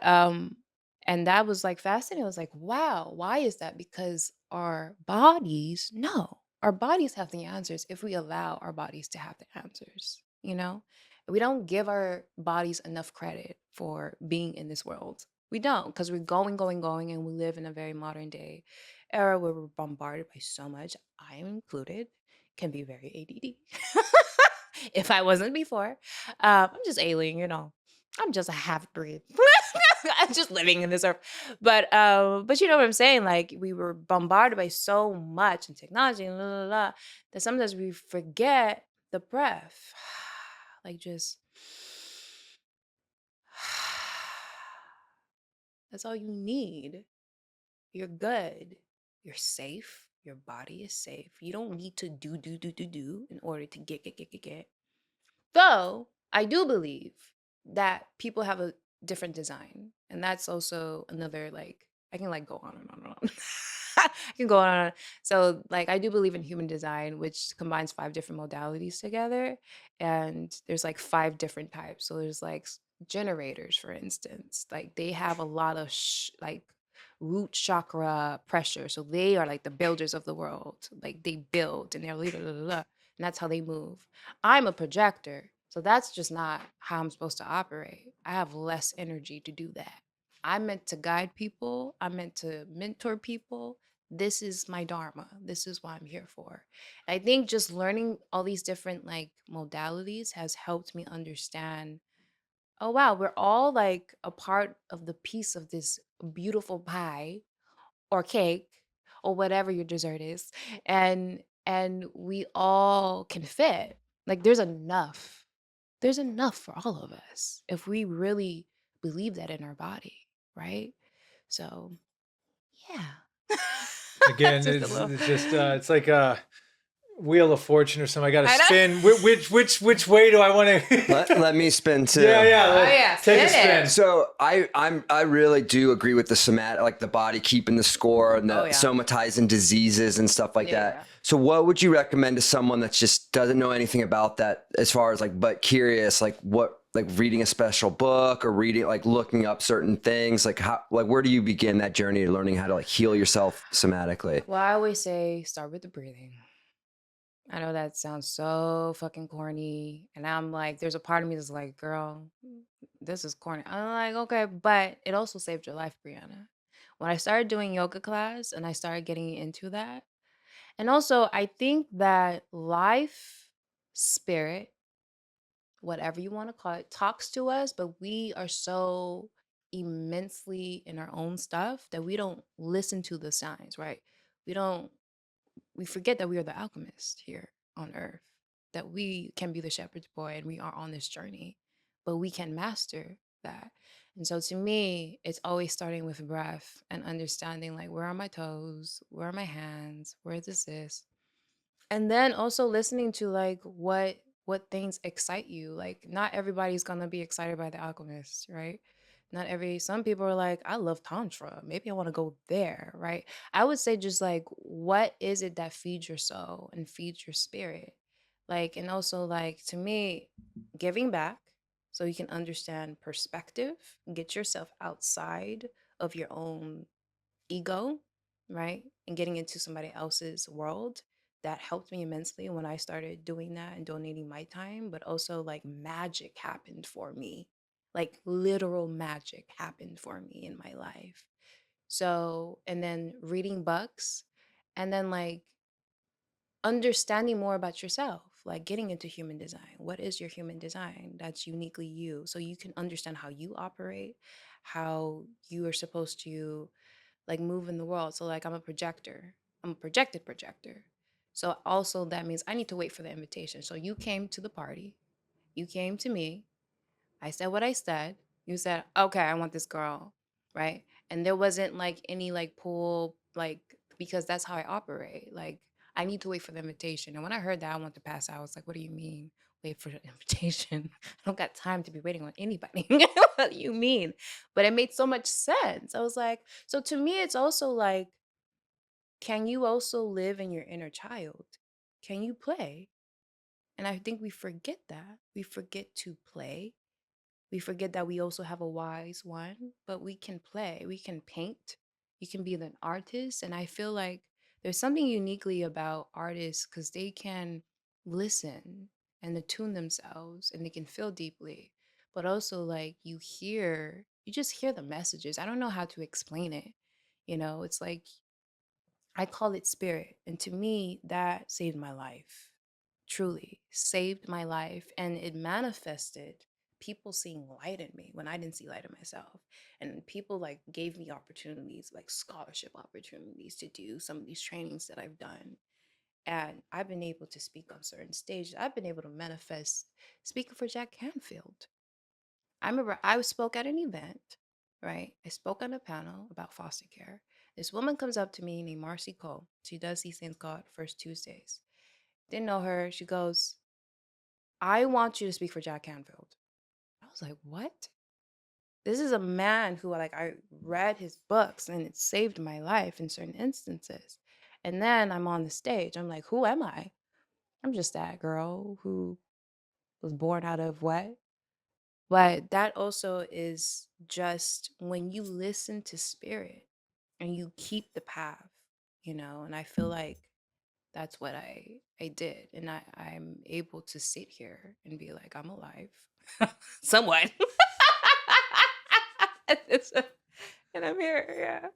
S1: and that was like fascinating. I was like, wow, why is that? Because our bodies know. Our bodies have the answers if we allow our bodies to have the answers, We don't give our bodies enough credit for being in this world. We don't, because we're going, going, going, and we live in a very modern day era where we're bombarded by so much. I am included, can be very ADD. If I wasn't before. I'm just alien, I'm just a half breed. I'm just living in this earth. But you know what I'm saying? Like we were bombarded by so much and technology and la, la, la, that sometimes we forget the breath. Like just that's all you need. You're good. You're safe. Your body is safe. You don't need to do in order to get. Though I do believe that people have a different design. And that's also another like I can like go on and on and on. I can go on and on. So like I do believe in human design, which combines 5 different modalities together. And there's like 5 different types. So there's like generators, for instance. Like they have a lot of like root chakra pressure. So they are like the builders of the world. Like they build and they're and that's how they move. I'm a projector. So that's just not how I'm supposed to operate. I have less energy to do that. I'm meant to guide people. I'm meant to mentor people. This is my dharma. This is what I'm here for. I think just learning all these different like modalities has helped me understand, oh wow, we're all like a part of the piece of this beautiful pie or cake or whatever your dessert is. And we all can fit. Like there's enough for all of us if we really believe that in our body, right? So yeah. That's
S2: Again,
S1: just a little
S2: it's just it's like a Wheel of Fortune or something. I got to
S1: I know.
S2: spin. Which way do I want to?
S3: Let me spin too.
S2: Yeah, yeah.
S1: Oh yeah,
S2: Take a
S1: spin
S2: spin.
S1: it.
S3: So I really do agree with the somatic, like the body keeping the score and the
S1: Oh, yeah.
S3: somatizing diseases and stuff like that.
S1: Yeah.
S3: So what would you recommend to someone that just doesn't know anything about that, as far as like, but curious, like what, like reading a special book or reading, like looking up certain things, like how, like where do you begin that journey to learning how to like heal yourself somatically?
S1: Well, I always say start with the breathing. I know that sounds so fucking corny. And I'm like, there's a part of me that's like, girl, this is corny. I'm like, okay, but it also saved your life, Brianna. When I started doing yoga class and I started getting into that, and also I think that life, spirit, whatever you want to call it, talks to us, but we are so immensely in our own stuff that we don't listen to the signs, right? We don't we forget that we are the alchemist here on earth, that we can be the shepherd's boy and we are on this journey, but we can master that. And so to me, it's always starting with breath and understanding like where are my toes, where are my hands, where this, and then also listening to like what things excite you. Like not everybody's gonna be excited by the alchemist, right? Not every Some people are like, I love tantra, maybe I want to go there, right? I would say just like what is it that feeds your soul and feeds your spirit, like, and also like to me, giving back so you can understand perspective, get yourself outside of your own ego, right? And getting into somebody else's world. That helped me immensely when I started doing that and donating my time. But also, like, magic happened for me. Like, literal magic happened for me in my life. So, and then reading books, and then like understanding more about yourself, like getting into human design. What is your human design that's uniquely you? So you can understand how you operate, how you are supposed to like move in the world. So like I'm a projector. I'm a projected projector. So also that means I need to wait for the invitation. So you came to the party. You came to me. I said what I said. You said, "Okay, I want this girl." Right? And there wasn't like any like pull like because that's how I operate. Like I need to wait for the invitation. And when I heard that I want to pass out, I was like, "What do you mean? Wait for the invitation? I don't got time to be waiting on anybody." What do you mean? But it made so much sense. I was like, so to me, it's also like, can you also live in your inner child? Can you play? And I think we forget that. We forget to play. We forget that we also have a wise one, but we can play. We can paint. You can be an artist. And I feel like there's something uniquely about artists because they can listen and attune themselves and they can feel deeply. But also, like, you just hear the messages. I don't know how to explain it. It's like I call it spirit. And to me, that saved my life. Truly saved my life. And it manifested people seeing light in me when I didn't see light in myself. And people like gave me opportunities, like scholarship opportunities to do some of these trainings that I've done. And I've been able to speak on certain stages. I've been able to manifest speaking for Jack Canfield. I remember I spoke at an event, right? I spoke on a panel about foster care. This woman comes up to me named Marcy Cole. She does these things called First Tuesdays. Didn't know her. She goes, I want you to speak for Jack Canfield. I was like, what? This is a man who, like, I read his books and it saved my life in certain instances. And then I'm on the stage. I'm like, who am I? I'm just that girl who was born out of what? But that also is just when you listen to spirit and you keep the path, and I feel like that's what I did. And I'm able to sit here and be like, I'm alive. Somewhat. And I'm here, yeah.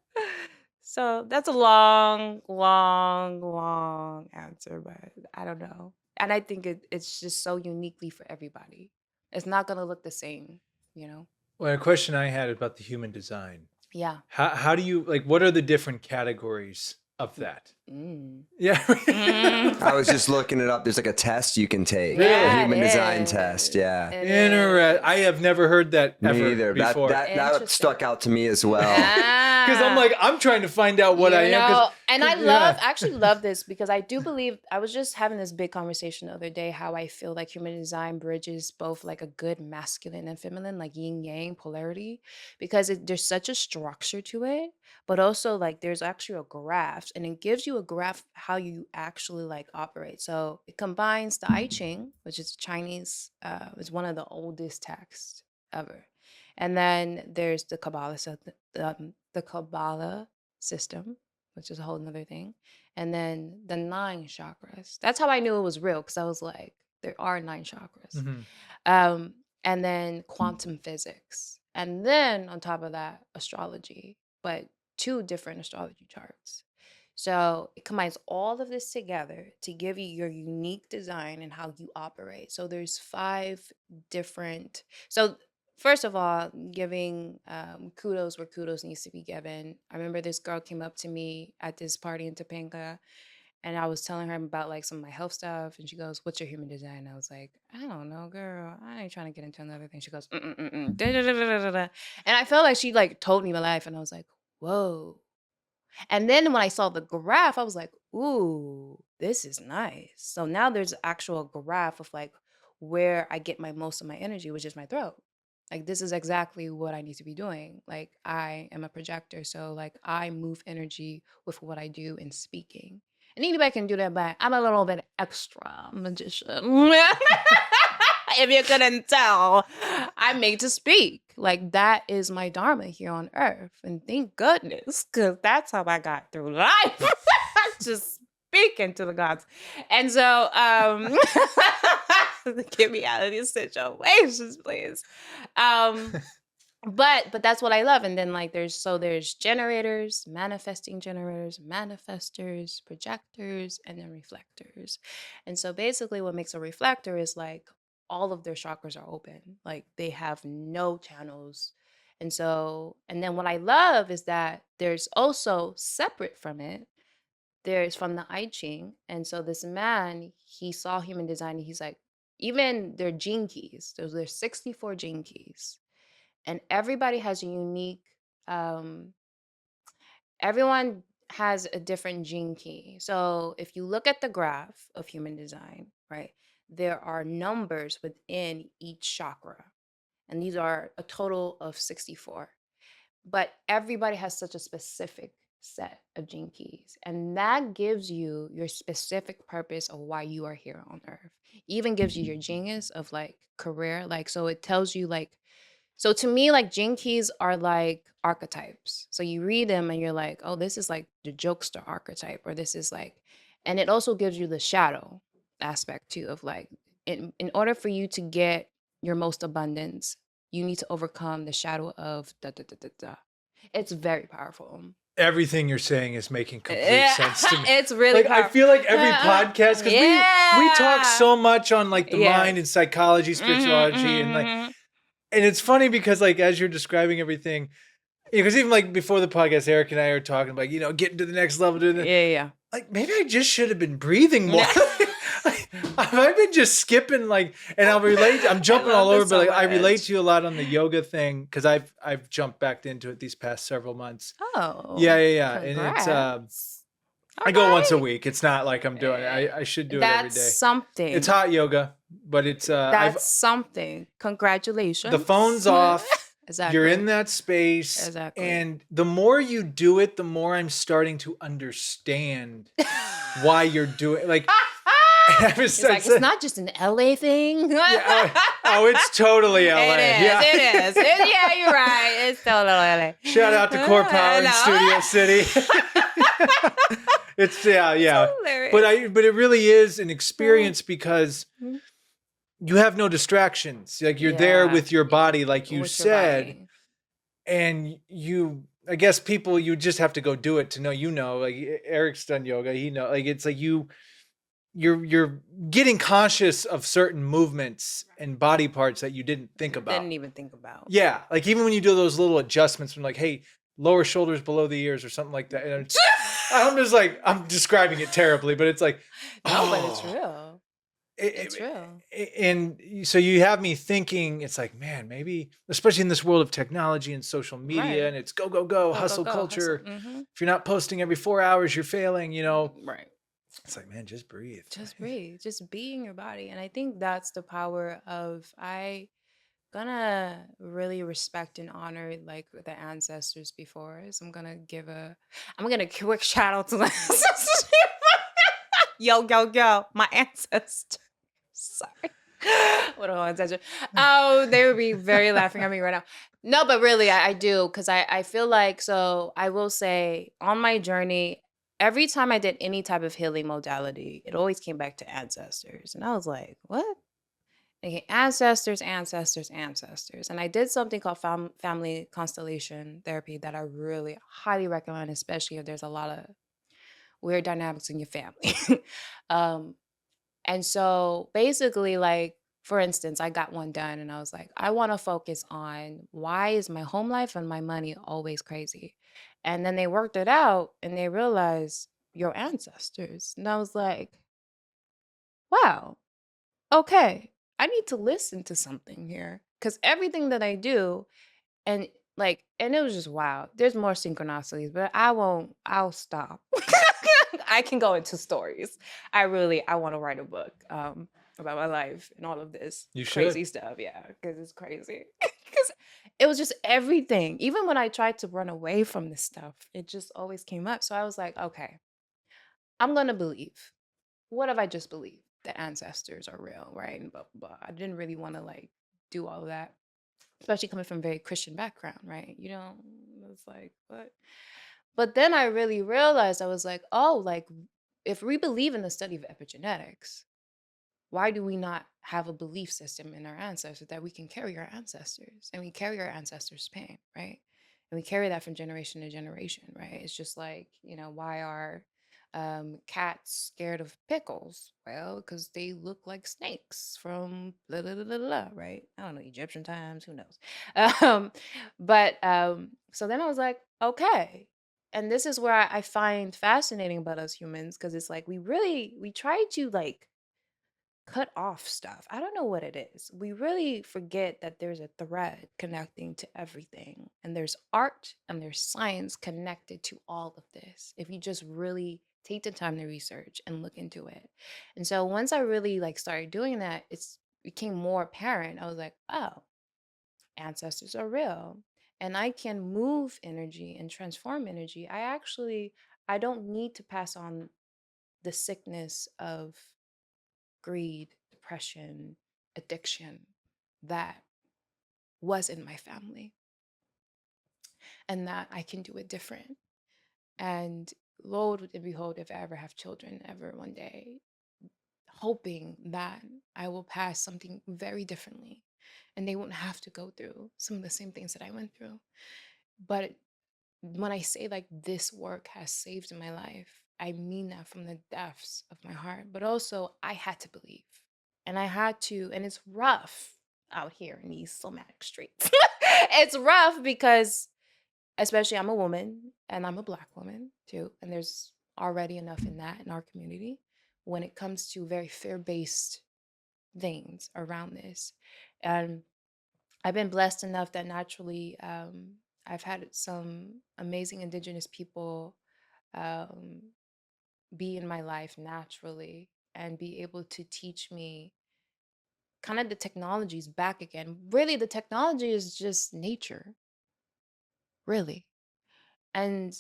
S1: So that's a long, long, long answer, but I don't know. And I think it's just so uniquely for everybody. It's not gonna look the same, you know?
S2: Well, a question I had about the human design.
S1: Yeah.
S2: How do you like? What are the different categories of that?
S1: Mm.
S2: Yeah.
S3: I was just looking it up. There's like a test you can take.
S1: Yeah,
S3: A human
S1: it
S3: design
S1: is.
S3: test. Yeah.
S1: It
S2: Interesting.
S1: is.
S2: I have never heard that ever
S3: Me either.
S2: before.
S3: That
S1: Interesting.
S3: stuck out to me as well.
S2: Because I'm like, I'm trying to find out what I am. 'Cause-
S1: And I
S2: yeah.
S1: actually love this because I do believe, I was just having this big conversation the other day, how I feel like human design bridges both like a good masculine and feminine, like yin yang polarity, because there's such a structure to it, but also like there's actually a graph, and it gives you a graph how you actually like operate. So it combines the I Ching, which is Chinese, is one of the oldest texts ever. And then there's the Kabbalah, so the Kabbalah system, which is a whole nother thing. And then the 9 chakras. That's how I knew it was real, because I was like, there are 9 chakras.
S2: Mhm.
S1: And then quantum physics. And then on top of that, astrology, but 2 different astrology charts. So it combines all of this together to give you your unique design and how you operate. So there's 5 different. So first of all, giving kudos where kudos needs to be given. I remember this girl came up to me at this party in Topanga, and I was telling her about like some of my health stuff, and she goes, "What's your human design?" I was like, "I don't know, girl. I ain't trying to get into another thing." She goes, da, da, da, da, da, da. And I felt like she like told me my life, and I was like, "Whoa." And then when I saw the graph, I was like, "Ooh, this is nice." So now there's actual graph of like where I get my most of my energy, which is my throat. Like this is exactly what I need to be doing. Like I am a projector, so like I move energy with what I do in speaking. And anybody can do that, but I'm a little bit extra magician. If you couldn't tell, I'm made to speak. Like that is my dharma here on earth. And thank goodness, because that's how I got through life. Just speaking to the gods. And so get me out of these situations, please. But that's what I love. And then like there's generators, manifestors, projectors, and then reflectors. And so basically what makes a reflector is like all of their chakras are open. Like they have no channels. And then what I love is that there's also separate from it, there's from the I Ching. And so this man, he saw human design, and he's like, even their gene keys, there's 64 gene keys, and everybody has a unique um everyone has a different gene key. So if you look at the graph of human design, right, there are numbers within each chakra, and these are a total of 64, but everybody has such a specific set of gene keys, and that gives you your specific purpose of why you are here on earth. Even gives you your genius of like career, like, so it tells you like, so to me, like gene keys are like archetypes. So you read them and you're like, oh, this is like the jokester archetype, or this is like, and it also gives you the shadow aspect too of like, in order for you to get your most abundance, you need to overcome the shadow of da da da da da. It's very powerful.
S2: Everything you're saying is making complete sense to me.
S1: It's really
S2: Like I feel like every podcast, because we talk so much on like the mind and psychology, spirituality, and like, and it's funny because like as you're describing everything, because even like before the podcast, Eric and I are talking about, getting to the next level,
S1: Yeah.
S2: like maybe I just should have been breathing more. I've been just skipping like, and I'll relate. I'm jumping all over, but like I relate to you a lot on the yoga thing because I've jumped back into it these past several months.
S1: Oh,
S2: Yeah, and it's
S1: congrats.
S2: I go once a
S1: Okay.
S2: week. It's not like I'm doing it. I should do it every
S1: That's
S2: day.
S1: something.
S2: It's hot yoga, but it's
S1: That's something. Congratulations.
S2: the phone's off.
S1: Exactly.
S2: You're in that space.
S1: Exactly.
S2: And the more you do it, the more I'm starting to understand why you're doing like
S1: It's like it's not just an LA thing.
S2: oh, it's totally LA.
S1: It is. Yeah, you're right. It's totally LA.
S2: Shout out to Core Power in Studio City. It's but it really is an experience because you have no distractions. Like you're there with your body, like you said, and I guess people, you just have to go do it to know. Like Eric's done yoga, like it's like you're getting conscious of certain movements and body parts that you didn't think about.
S1: Didn't even think about.
S2: Yeah, like even when you do those little adjustments from like, hey, lower shoulders below the ears or something like that. And I'm just like, I'm describing it terribly, but it's like,
S1: but it's real. It's real.
S2: And so you have me thinking, it's like, man, maybe, especially in this world of technology and social media, and it's go, hustle culture.
S1: Hustle.
S2: If you're not posting every 4 hours, you're failing,
S1: Right.
S2: It's like, man, just breathe.
S1: Just breathe. Just be in your body. And I think that's the power of gonna really respect and honor like the ancestors before us. I'm gonna quick shout out to the ancestors. Yo, my ancestors. Sorry. What a whole ancestor. Oh, they would be very laughing at me right now. No, but really, I do, because I feel like, so I will say on my journey, every time I did any type of healing modality, it always came back to ancestors. And I was like, what? Okay, ancestors. And I did something called family constellation therapy that I really highly recommend, especially if there's a lot of weird dynamics in your family. And so basically, like, for instance, I got one done and I was like, I want to focus on why is my home life and my money always crazy? And then they worked it out and they realized your ancestors. And I was like, wow, okay, I need to listen to something here. Because everything that I do, and and it was just wow. There's more synchronicities, but I'll stop. I can go into stories. I want to write a book about my life and all of this crazy stuff. Yeah, because it's crazy. Because it was just everything. Even when I tried to run away from this stuff, it just always came up. So I was like, okay, I'm gonna believe. What if I just believe that ancestors are real, right? And blah blah blah. I didn't really want to like do all of that, especially coming from a very Christian background, right? It's like, what? But then I really realized, I was like, oh, like if we believe in the study of epigenetics, why do we not have a belief system in our ancestors that we can carry our ancestors and we carry our ancestors' pain, right? And we carry that from generation to generation, right? It's just like, why are cats scared of pickles? Well, because they look like snakes from blah, blah, blah, blah, blah, right? I don't know, Egyptian times, who knows? So then I was like, okay. And this is where I find fascinating about us humans, because it's like we try to like cut off stuff. I don't know what it is. We really forget that there's a thread connecting to everything. And there's art and there's science connected to all of this. If you just really take the time to research and look into it. And so once I really like started doing that, it's became more apparent. I was like, oh, ancestors are real. And I can move energy and transform energy. I don't need to pass on the sickness of greed, depression, addiction that was in my family, and that I can do it different. And Lord and behold, if I ever have children ever one day, hoping that I will pass something very differently and they won't have to go through some of the same things that I went through. But when I say like this work has saved my life, I mean that from the depths of my heart. But also, I had to believe. And I had to, and it's rough out here in these somatic streets. It's rough because, especially, I'm a woman and I'm a Black woman too. And there's already enough in that in our community when it comes to very fear-based things around this. And I've been blessed enough that naturally I've had some amazing indigenous people um, be in my life naturally and be able to teach me kind of the technologies back again. Really, the technology is just nature, really. And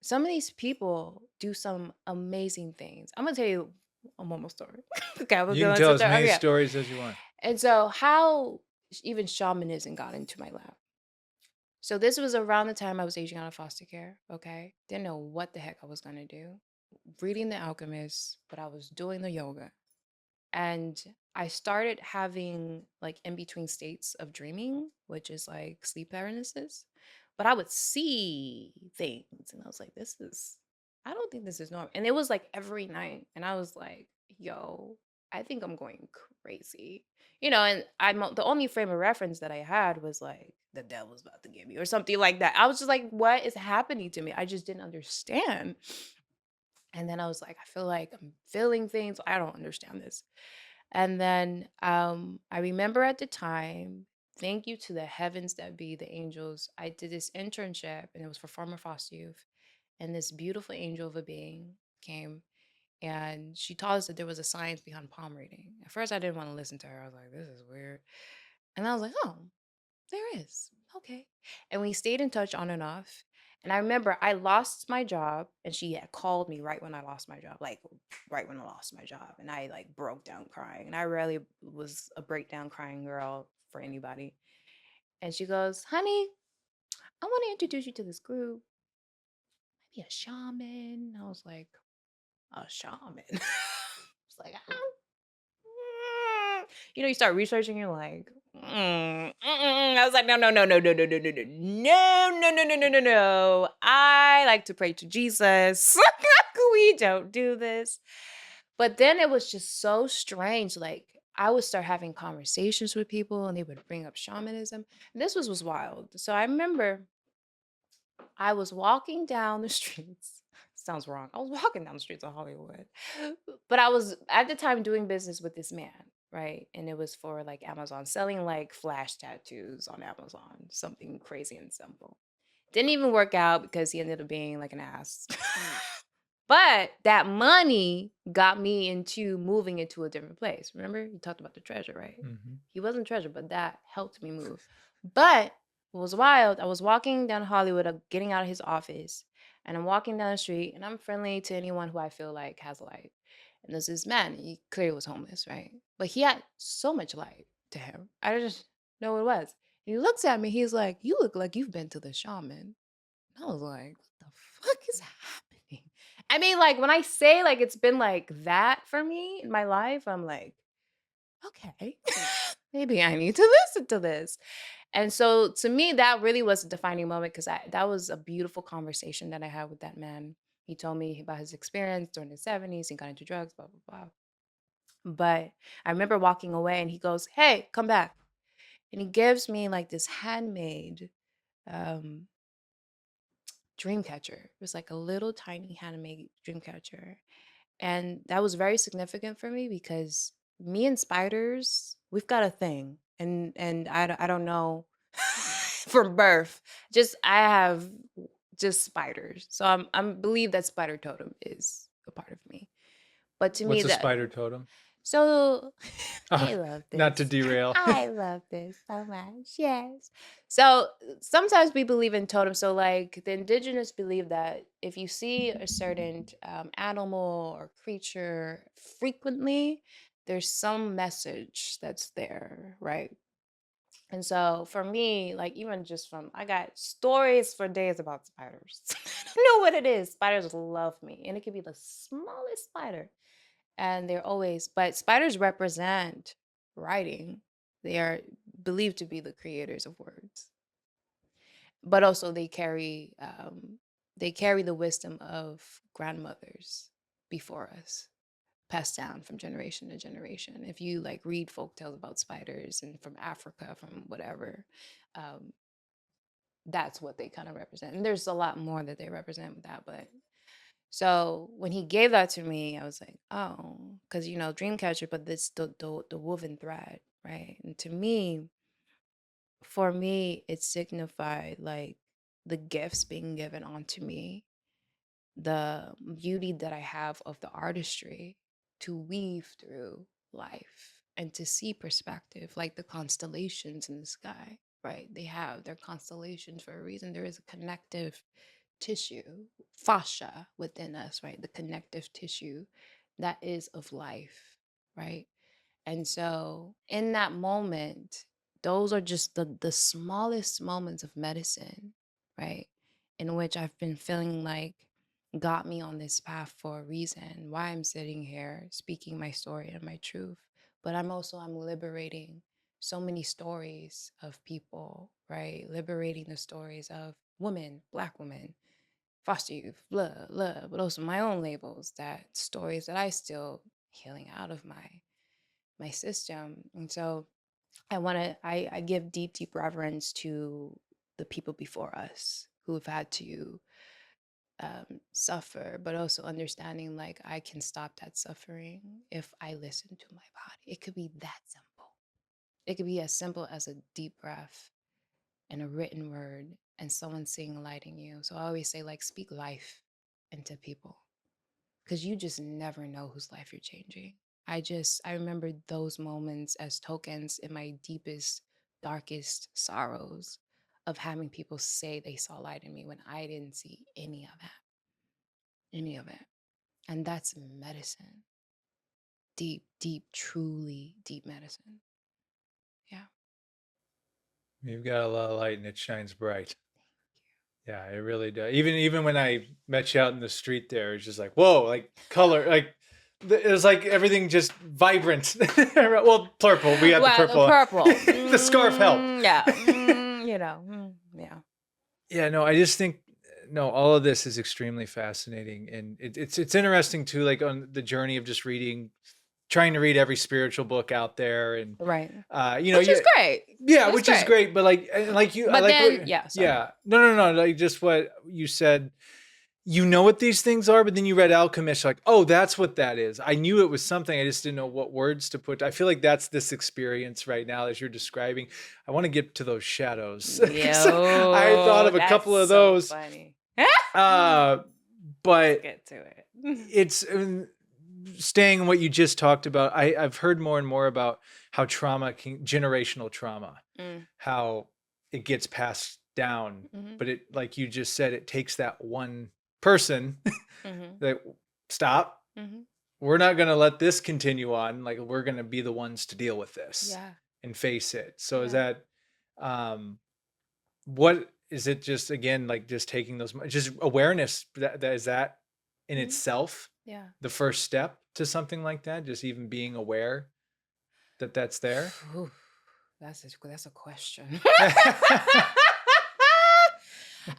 S1: some of these people do some amazing things. I'm gonna tell you a Momo story. Okay, I'm
S2: You can
S1: gonna
S2: tell
S1: sit
S2: as
S1: there.
S2: many
S1: Okay.
S2: stories as you want.
S1: And so, how even shamanism got into my lap. So, this was around the time I was aging out of foster care. Okay. Didn't know what the heck I was gonna do. Reading The Alchemist, but I was doing the yoga. And I started having like in between states of dreaming, which is like sleep paralysis. But I would see things and I was like, I don't think this is normal. And it was like every night. And I was like, yo, I think I'm going crazy. And the only frame of reference that I had was like, the devil's about to get me or something like that. I was just like, what is happening to me? I just didn't understand. And then I was like, I feel like I'm feeling things. I don't understand this. And then I remember at the time, thank you to the heavens that be, the angels, I did this internship and it was for former foster youth. And this beautiful angel of a being came and she taught us that there was a science behind palm reading. At first, I didn't want to listen to her. I was like, this is weird. And I was like, oh, there is. Okay. And we stayed in touch on and off. And I remember I lost my job and she had called me right when I lost my job, like right when I lost my job. And I like broke down crying. And I rarely was a breakdown crying girl for anybody. And she goes, honey, I want to introduce you to this group. Maybe a shaman. I was like, a shaman. It's like, you start researching, you're like, I was like, no, no, no, no, no, no, no, no, no, no, no, no, no, no, no, no. I like to pray to Jesus. We don't do this. But then it was just so strange. Like I would start having conversations with people and they would bring up shamanism. This was wild. So I remember I was walking down the streets. Sounds wrong. I was walking down the streets of Hollywood. But I was at the time doing business with this man, right? And it was for like Amazon, selling like flash tattoos on Amazon, something crazy and simple. Didn't even work out because he ended up being like an ass. But that money got me into moving into a different place. Remember, you talked about the treasure, right?
S2: Mhm.
S1: He wasn't treasure, but that helped me move. But what was wild, I was walking down Hollywood, getting out of his office, and I'm walking down the street, and I'm friendly to anyone who I feel like has light. And there's this man, he clearly was homeless, right? But he had so much light to him. I just know what it was. And he looks at me, he's like, you look like you've been to the shaman. And I was like, what the fuck is happening? I mean, like when I say like it's been like that for me in my life, I'm like, okay, maybe I need to listen to this. And so to me, that really was a defining moment because that was a beautiful conversation that I had with that man. He told me about his experience during the 70s. He got into drugs, blah, blah, blah. But I remember walking away and he goes, hey, come back. And he gives me like this handmade um, dream catcher. It was like a little tiny handmade dream catcher. And that was very significant for me because me and spiders, we've got a thing. And I don't know from birth. Just I have just spiders. So I'm believe that spider totem is a part of me. But to me
S2: What's a
S1: that
S2: spider totem?
S1: so
S2: Oh,
S1: I love
S2: not to
S1: this.
S2: derail.
S1: I love this so much. Yes. So sometimes we believe in totems. So like the indigenous believe that if you see a certain animal or creature frequently, there's some message that's there, right? And so for me, like even just from I got stories for days about spiders. I don't know what it is. Spiders love me. And it could be the smallest spider. And they're always, but spiders represent writing. They are believed to be the creators of words. But also they carry the wisdom of grandmothers before us, passed down from generation to generation. If you like read folk tales about spiders and from Africa, from whatever, um, that's what they kind of represent. And there's a lot more that they represent with that, but So when he gave that to me, I was like, oh, because dream catcher, but this the woven thread, right? And to me, for me, it signified like the gifts being given onto me, the beauty that I have of the artistry to weave through life and to see perspective, like the constellations in the sky, right? They have their constellations for a reason. There is a connective tissue, fascia within us, right? The connective tissue that is of life, right? And so in that moment, those are just the smallest moments of medicine, right? In which I've been feeling like got me on this path for a reason, why I'm sitting here speaking my story and my truth. But I'm liberating so many stories of people, right? Liberating the stories of women, Black women, foster youth, blah, blah, but also my own labels, that stories that I still healing out of my system. And so I give deep, deep reverence to the people before us who have had to suffer, but also understanding like I can stop that suffering if I listen to my body. It could be that simple. It could be as simple as a deep breath and a written word and someone seeing light in you. So I always say, like, speak life into people because you just never know whose life you're changing. I remember those moments as tokens in my deepest, darkest sorrows of having people say they saw light in me when I didn't see any of that, any of it. And that's medicine. Deep, deep, truly deep medicine. Yeah.
S2: You've got a lot of light and it shines bright. Yeah, it really does. Even when I met you out in the street there, it's just like, whoa, like color, like it was like everything just vibrant. Well, purple. We had the
S1: Well, the
S2: purple.
S1: purple.
S2: The scarf helped.
S1: Yeah. Yeah.
S2: Yeah, no, I just think no, all of this is extremely fascinating, and it's interesting too, like on the journey of just reading, trying to read every spiritual book out there, and
S1: Right.
S2: you know,
S1: Which is
S2: you
S1: great.
S2: yeah,
S1: It's
S2: which is
S1: great.
S2: great, but like and like you, I
S1: But
S2: like what,
S1: then, yeah, sorry.
S2: yeah, no, like just what you said. You know what these things are, but then you read Alchemist, like, oh, that's what that is. I knew it was something. I just didn't know what words to put. I feel like that's this experience right now as you're describing. I want to get to those shadows. 'Cause I thought
S1: Yo,
S2: of a
S1: that's
S2: couple of
S1: so
S2: those.
S1: funny.
S2: Uh,
S1: Let's
S2: but
S1: get to it.
S2: it's staying on what you just talked about. I've heard more and more about how generational trauma,
S1: Mm,
S2: how it gets passed down.
S1: mhm,
S2: But it, like you just said, it takes that one person
S1: mhm,
S2: that stop.
S1: mhm.
S2: We're not going to let this continue on. Like we're going to be the ones to deal with this
S1: Yeah,
S2: and face it. So is
S1: yeah.
S2: that, what is it? Just again, like just taking those, just awareness that is that in
S1: Mhm,
S2: itself
S1: yeah.
S2: the first step to something like that. Just even being aware that that's there.
S1: Phew, that's a question.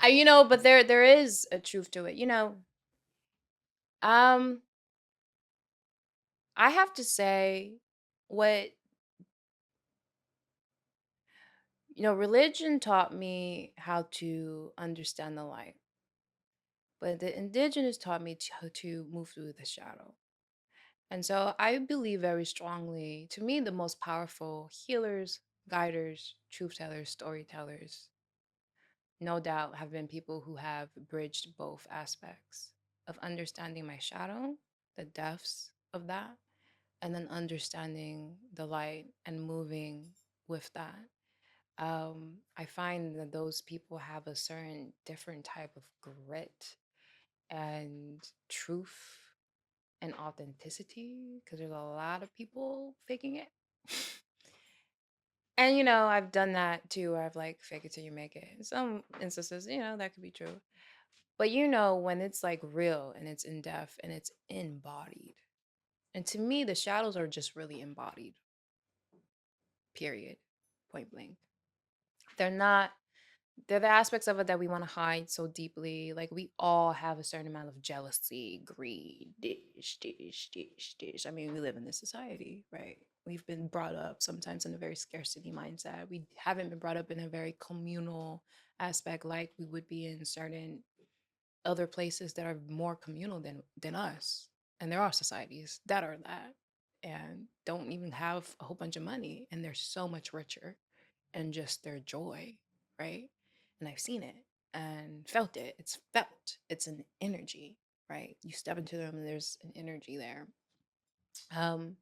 S1: But there is a truth to it. Um, I have to say, what religion taught me how to understand the light, but the indigenous taught me how to move through the shadow. And so I believe very strongly, to me, the most powerful healers, guiders, truth tellers, storytellers, no doubt have been people who have bridged both aspects of understanding my shadow, the depths of that, and then understanding the light and moving with that. I find that those people have a certain different type of grit and truth and authenticity because there's a lot of people faking it. And I've done that too, where I've like fake it till you make it. In some instances, that could be true. But when it's like real and it's in depth and it's embodied. And to me, the shadows are just really embodied, period, point blank. They're not, they're the aspects of it that we want to hide so deeply. Like we all have a certain amount of jealousy, greed, dish. I mean, we live in this society, right? We've been brought up sometimes in a very scarcity mindset. We haven't been brought up in a very communal aspect like we would be in certain other places that are more communal than us. And there are societies that are that and don't even have a whole bunch of money, and they're so much richer in just their joy, right? And I've seen it and felt it. It's felt. It's an energy, right? You step into them and there's an energy there. Um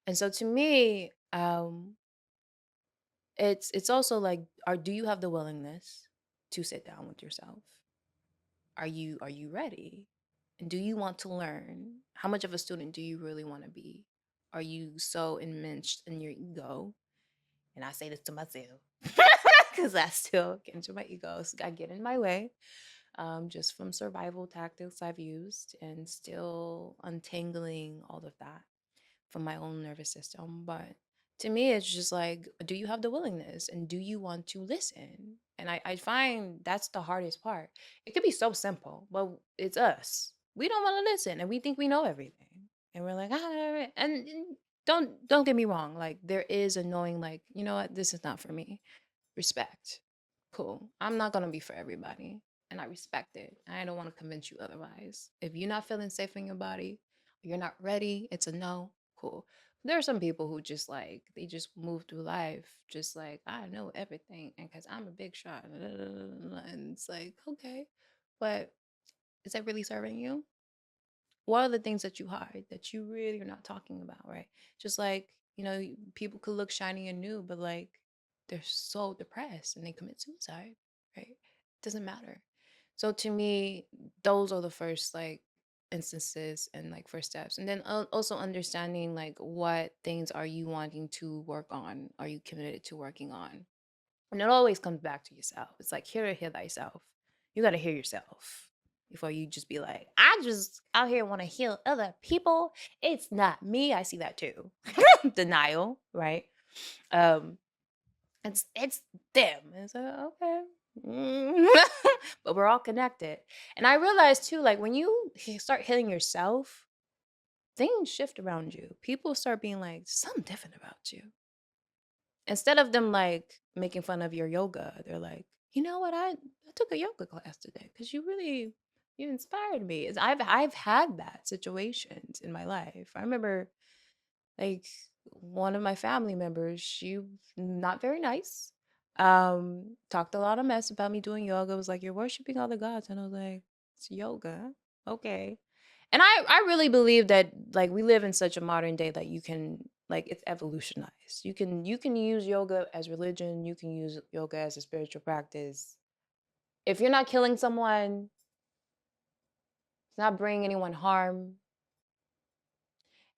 S1: and so to me, it's also like, do you have the willingness to sit down with yourself? Are you ready? And do you want to learn? How much of a student do you really want to be? Are you so enmeshed in your ego? And I say this to myself because I still get into my ego. So I get in my way, just from survival tactics I've used, and still untangling all of that from my own nervous system. But to me, it's just like, do you have the willingness and do you want to listen? And I find that's the hardest part. It could be so simple, but it's us. We don't want to listen and we think we know everything. And we're like, and don't get me wrong. Like, there is a knowing, like, you know what, this is not for me. Respect. Cool. I'm not gonna be for everybody. And I respect it. I don't want to convince you otherwise. If you're not feeling safe in your body, you're not ready, it's a no. Cool. There are some people who just like, they just move through life just like, I know everything, and because I'm a big shot. And it's like, okay, but is that really serving you? What are the things that you hide that you really are not talking about, right? Just like, people could look shiny and new, but like, they're so depressed and they commit suicide, right? Doesn't matter. So to me, those are the first like instances and like first steps. And then also understanding like, what things are you wanting to work on? Are you committed to working on? And it always comes back to yourself. It's like, hear thyself. You got to hear yourself before you just be like, I just out here want to heal other people. It's not me. I see that too. Denial, right? Um, it's them. It's like, okay. Mm. But we're all connected. And I realized too, like, when you start healing yourself, things shift around you. People start being like, something different about you. Instead of them like making fun of your yoga, they're like, you know what? I took a yoga class today because you inspired me. I've had that situations in my life. I remember like one of my family members, she not very nice. Talked a lot of mess about me doing yoga. Was like, you're worshiping all the gods. And I was like, it's yoga. Okay. And I really believe that like we live in such a modern day that you can, like, it's evolutionized. You can use yoga as religion, you can use yoga as a spiritual practice. If you're not killing someone, it's not bringing anyone harm.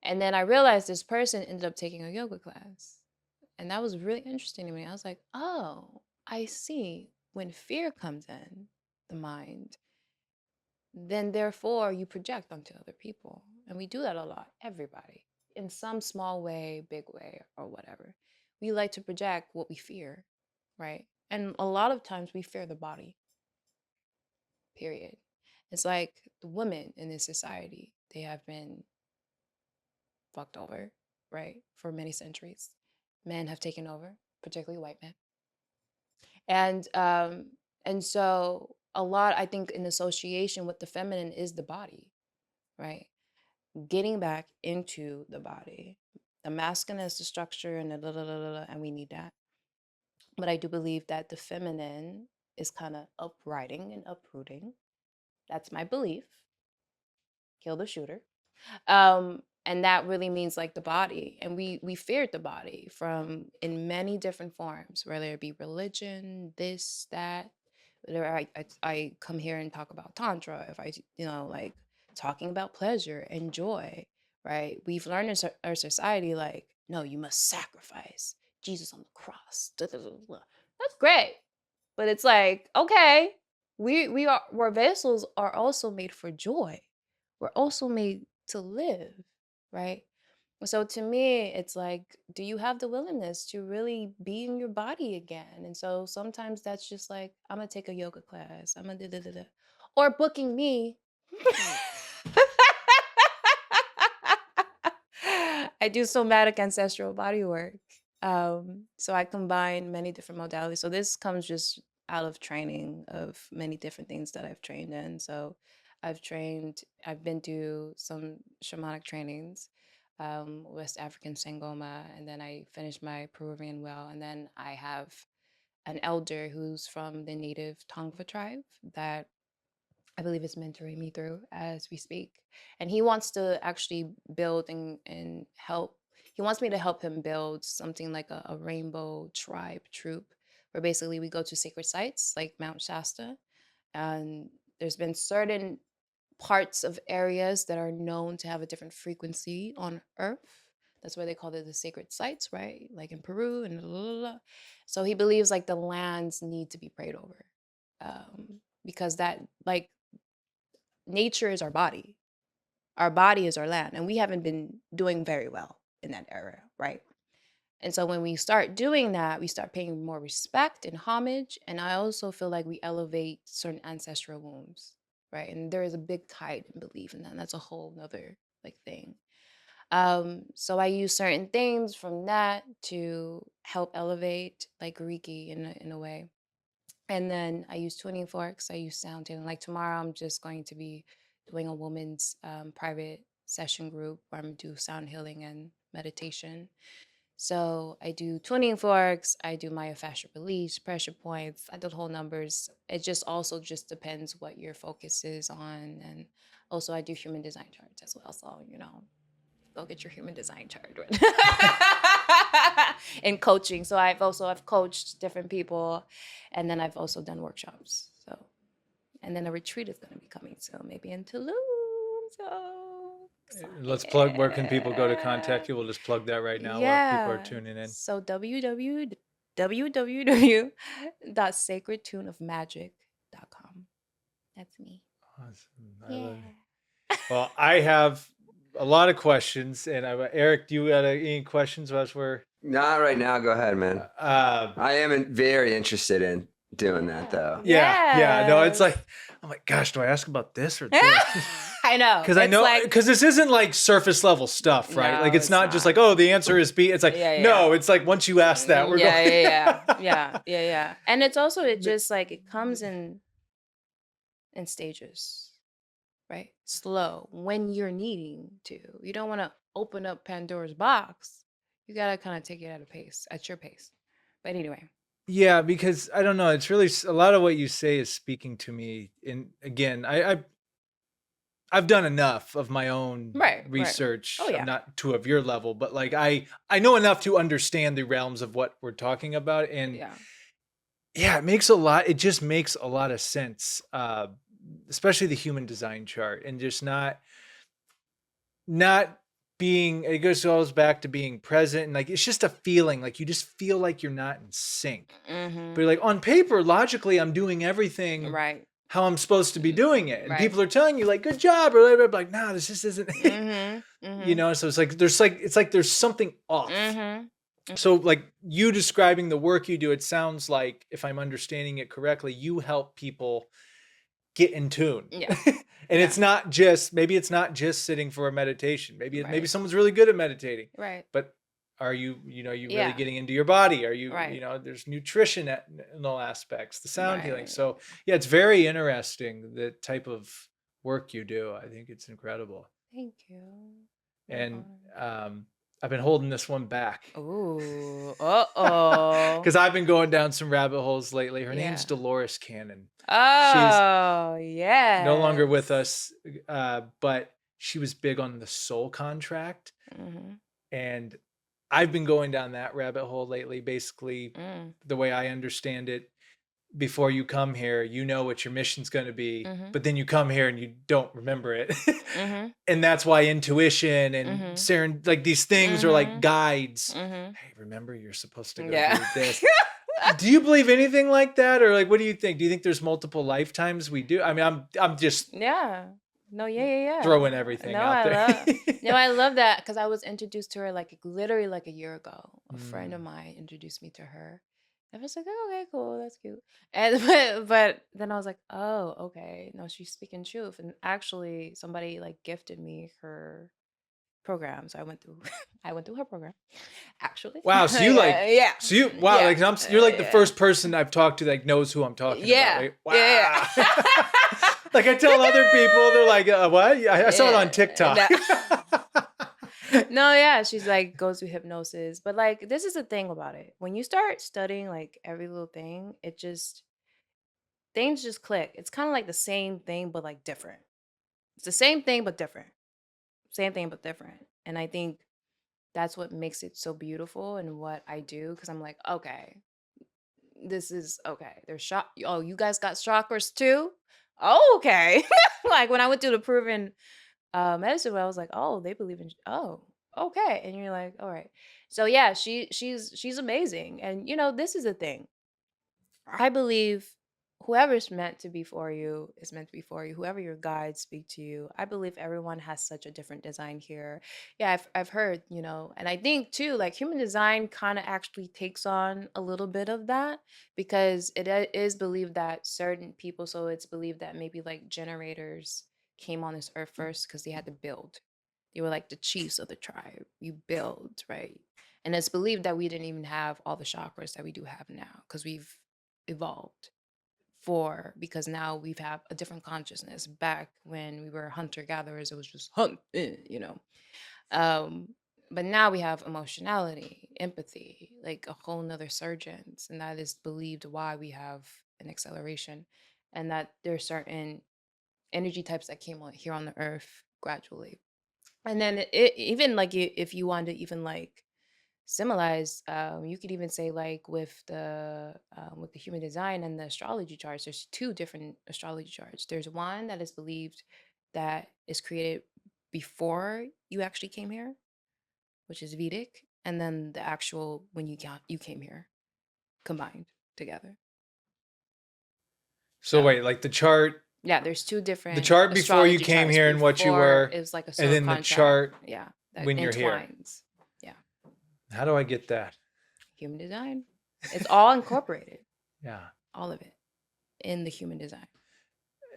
S1: And then I realized this person ended up taking a yoga class. And that was really interesting to me. I was like, oh, I see. When fear comes in the mind, then therefore you project onto other people. And we do that a lot, everybody, in some small way, big way, or whatever. We like to project what we fear, right? And a lot of times we fear the body, period. It's like the women in this society, they have been fucked over, right? For many centuries. Men have taken over, particularly white men. And so a lot, I think, in association with the feminine is the body, right? Getting back into the body. The masculine is the structure and the and we need that. But I do believe that the feminine is kind of uprighting and uprooting. That's my belief. Kill the shooter. And that really means like the body. And we feared the body from in many different forms, whether it be religion, this, that. Whether I come here and talk about tantra, if I, like talking about pleasure and joy, right? We've learned in our society, like, no, you must sacrifice Jesus on the cross. Da, da, da, da. That's great. But it's like, okay, our vessels are also made for joy. We're also made to live, right? So to me, it's like, do you have the willingness to really be in your body again? And so sometimes that's just like, I'm gonna take a yoga class. I'm gonna da da da da. Or booking me. I do somatic ancestral body work. So I combine many different modalities. So this comes just out of training of many different things that I've trained in. So I've been to some shamanic trainings, West African Sangoma, and then I finished my Peruvian well. And then I have an elder who's from the native Tongva tribe that I believe is mentoring me through as we speak. And he wants to actually build and help. He wants me to help him build something like a rainbow tribe troop, where basically we go to sacred sites like Mount Shasta. And there's been certain parts of areas that are known to have a different frequency on Earth. That's why they call it the sacred sites, right? Like in Peru and blah, blah, blah. So he believes like the lands need to be prayed over, because that like nature is our body. Our body is our land, and we haven't been doing very well in that area, right? And so when we start doing that, we start paying more respect and homage. And I also feel like we elevate certain ancestral wounds, right? And there is a big tide in belief in that. And that's a whole nother like thing. So I use certain things from that to help elevate like Reiki in a way. And then I use tuning forks. I use sound healing. Like tomorrow, I'm just going to be doing a woman's private session group where I'm gonna do sound healing and meditation. So I do tuning forks. I do myofascial release, pressure points. I do the whole numbers. It just also just depends what your focus is on, and also I do human design charts as well. So go get your human design chart in coaching. So I've coached different people, and then I've also done workshops. So, and then a retreat is going to be coming soon, maybe in Tulum. So
S2: Let's plug. Where can people go to
S1: yeah,
S2: contact you? We'll just plug that right now while people are
S1: yeah.
S2: tuning in.
S1: So www.sacredtuneofmagic.com. That's me.
S2: Awesome. I
S1: Yeah.
S2: love it. Well, I have a lot of questions, and Eric, do you got any questions as we're?
S3: Not right now. Go ahead, man. I am very interested in doing that though.
S2: Yeah. No, it's like
S1: Yes.
S2: I'm like, gosh, do I ask about this or this?
S1: I know.
S2: Because I
S1: It's
S2: know,
S1: like
S2: because this isn't like surface level stuff, right? Like
S1: no,
S2: it's
S1: it's
S2: not just
S1: not.
S2: like, oh, the answer is B. It's like,
S1: Yeah,
S2: no, it's like once you ask that, we're
S1: yeah,
S2: going.
S1: yeah. And it's also it just like it comes in stages, right? Slow when you're needing to. You don't want to open up Pandora's box. You gotta kind of take it at a pace, at your pace. But anyway.
S2: Yeah, because I don't know. It's really a lot of what you say is speaking to me. And again, I've done enough of my own
S1: Right.
S2: research.
S1: Oh
S2: I'm
S1: yeah.
S2: not to of your level, but like I know enough to understand the realms of what we're talking about. And
S1: Yeah.
S2: yeah, it just makes a lot of sense. Especially the human design chart, and just not being, it goes back to being present, and like it's just a feeling, like you just feel like you're not in sync. But
S1: Mm-hmm.
S2: you're like, on paper, logically, I'm doing everything
S1: Right.
S2: how I'm supposed to be doing it. And
S1: Right.
S2: people are telling you like, good job, or whatever. Like, nah, this just isn't
S1: Mm-hmm. Mm-hmm.
S2: so it's like there's something off.
S1: Mm-hmm.
S2: So like you describing the work you do, it sounds like, if I'm understanding it correctly, you help people get in tune.
S1: Yeah.
S2: And
S1: Yeah.
S2: it's not just, maybe it's not just sitting for a meditation. Maybe
S1: Right.
S2: someone's really good at meditating.
S1: Right.
S2: But are you you really
S1: Yeah.
S2: getting into your body? Are you
S1: Right.
S2: there's nutrition in all aspects, the sound healing.
S1: Right.
S2: So yeah, it's very interesting the type of work you do. I think it's incredible.
S1: Thank you.
S2: And I've been holding this one back
S1: Ooh. Uh-oh.
S2: because I've been going down some rabbit holes lately. Her name's
S1: Yeah.
S2: Dolores Cannon.
S1: Oh, yeah.
S2: No longer with us, but she was big on the soul contract.
S1: Mm-hmm.
S2: And I've been going down that rabbit hole lately. Basically, the way I understand it, before you come here, you know what your mission's going to be, but then you come here and you don't remember it. And that's why intuition and like these things are like guides. Hey, remember, you're supposed to go do this. Do you believe anything like that? Or like, what do you think? Do you think there's multiple lifetimes we do? I mean, I'm just
S1: No, yeah.
S2: throwing everything out there.
S1: I love that because I was introduced to her like literally like a year ago. A friend of mine introduced me to her. I was like, oh, okay, cool, that's cute. And but then I was like, oh, okay, no, she's speaking truth. And actually, somebody like gifted me her program. So I went through I went through her program, actually.
S2: Wow. So you
S1: Yeah,
S2: like,
S1: yeah,
S2: so you, wow,
S1: yeah,
S2: like you're like the
S1: yeah,
S2: first person I've talked to that knows who I'm talking about.
S1: yeah,
S2: Like,
S1: yeah,
S2: wow.
S1: yeah.
S2: Like I tell other people, they're like, what? I saw it on
S1: Yeah,
S2: TikTok.
S1: no. No, yeah, she's like goes through hypnosis. But like this is the thing about it. When you start studying like every little thing, it just things just click. It's kind of like the same thing but like different. It's the same thing but different. Same thing but different. And I think that's what makes it so beautiful and what I do because I'm like, okay, this is okay. There's shock. Oh, you guys got chakras too? Oh, okay. Like when I went through the proven medicine, where I was like, oh, they believe in. Oh, okay. And you're like, all right. So yeah, she's amazing. And you know, this is the thing. I believe whoever's meant to be for you is meant to be for you. Whoever your guides speak to you. I believe everyone has such a different design here. Yeah, I've heard, you know, and I think too, like human design kind of actually takes on a little bit of that because is believed that certain people, so it's believed that maybe like generators came on this earth first because they had to build. They were like the chiefs of the tribe. You build, right? And it's believed that we didn't even have all the chakras that we do have now because we've evolved for because now we've have a different consciousness. Back when we were hunter gatherers, it was just hunt, you know. Um, but now we have emotionality, empathy, like a whole nother surgeons, and that is believed why we have an acceleration, and that there's certain energy types that came on here on the earth gradually. And then even like if you want to even like symbolize, you could even say like with the human design and the astrology charts, there's two different astrology charts. There's one that is believed that is created before you actually came here, which is Vedic, and then the actual when you came here combined together.
S2: So
S1: So
S2: wait, like
S1: yeah, there's two
S2: the
S1: different
S2: chart before you
S1: astrology
S2: came
S1: charts.
S2: here and what you
S1: Before
S2: were,
S1: it was like a
S2: and
S1: solar
S2: then the
S1: contract,
S2: chart
S1: yeah, that
S2: when you're here.
S1: entwines. Yeah,
S2: How do I get that?
S1: human design. It's all incorporated,
S2: Yeah.
S1: all of it in the human design.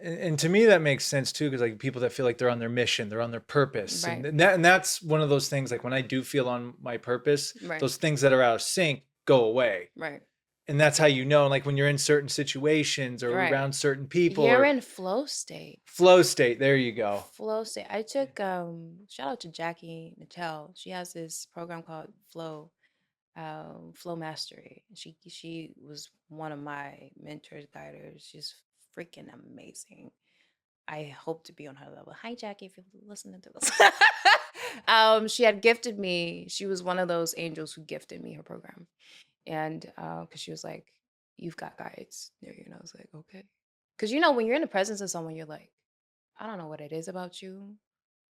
S2: And to me that makes sense too, because like people that feel like they're on their mission, they're on their purpose,
S1: Right,
S2: and that's one of those things. Like when I do feel on my purpose,
S1: right,
S2: those things that are out of sync go away,
S1: right,
S2: and that's how you know. Like when you're in certain situations or
S1: right.
S2: around certain people
S1: You're
S2: or
S1: in flow state.
S2: flow state. There you go.
S1: Flow state. I took shout out to Jackie Nattel. She has this program called Flow Mastery. She was one of my mentors, guiders. She's freaking amazing. I hope to be on her level. Hi Jackie, if you're listening to this. She had gifted me. She was one of those angels who gifted me her program. And because she was like, you've got guides near you. And I was like, okay. Because you know, when you're in the presence of someone, you're like, I don't know what it is about you,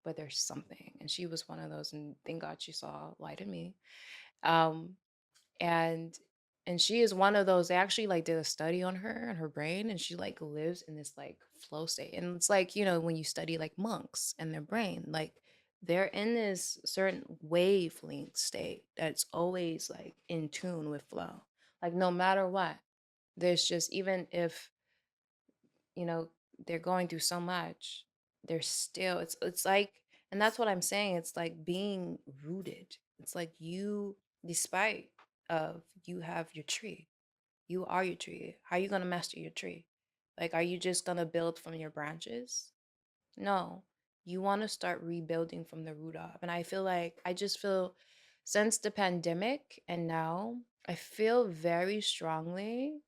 S1: but there's something. And she was one of those, and thank God she saw light in me. Um, and she is one of those, they actually like did a study on her and her brain, and she like lives in this like flow state. And it's like, you know, when you study like monks and their brain, like they're in this certain wavelength state that's always like in tune with flow. Like no matter what, there's just even if, you know, they're going through so much, they're still it's like, and that's what I'm saying, it's like being rooted. It's like you, despite of you have your tree, you are your tree. How are you going to master your tree? Like are you just going to build from your branches? No, you want to start rebuilding from the root up. And I feel like I just feel since the pandemic and now, I feel very strongly,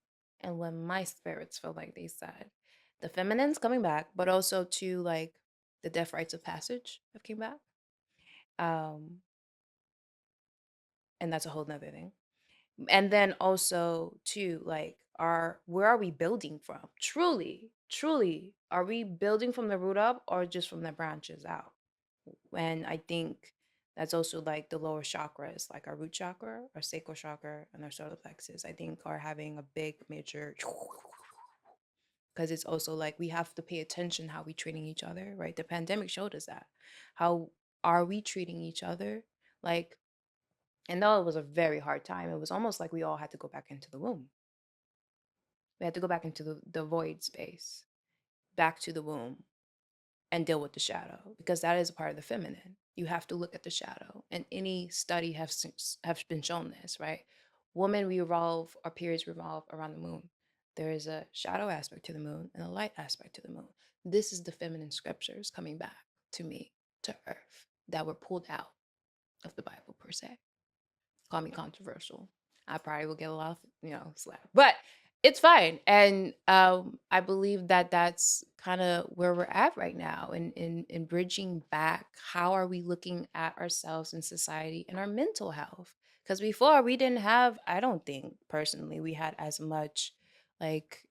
S1: and when my spirits feel like they said, the feminine's coming back, but also to like the death rites of passage have came back. Um, and that's a whole nother thing. And then also too, like where are we building from? Truly, are we building from the root up or just from the branches out? And I think that's also like the lower chakras, like our root chakra, our sacral chakra, and our solar plexus, I think are having a big major because it's also like we have to pay attention how we treating each other, right? The pandemic showed us that. How are we treating each other? Like, and though it was a very hard time, it was almost like we all had to go back into the womb. We had to go back into the void space, back to the womb, and deal with the shadow, because that is a part of the feminine. You have to look at the shadow, and any study have been shown this, right? Women revolve, our periods revolve around the moon. There is a shadow aspect to the moon and a light aspect to the moon. This is the feminine scriptures coming back to me, to earth, that were pulled out of the Bible per se. Call me controversial. I probably will get a lot of, slap, but it's fine. And I believe that that's kind of where we're at right now, in bridging back. How are we looking at ourselves in society and our mental health? Because before we didn't have, I don't think personally we had as much, like,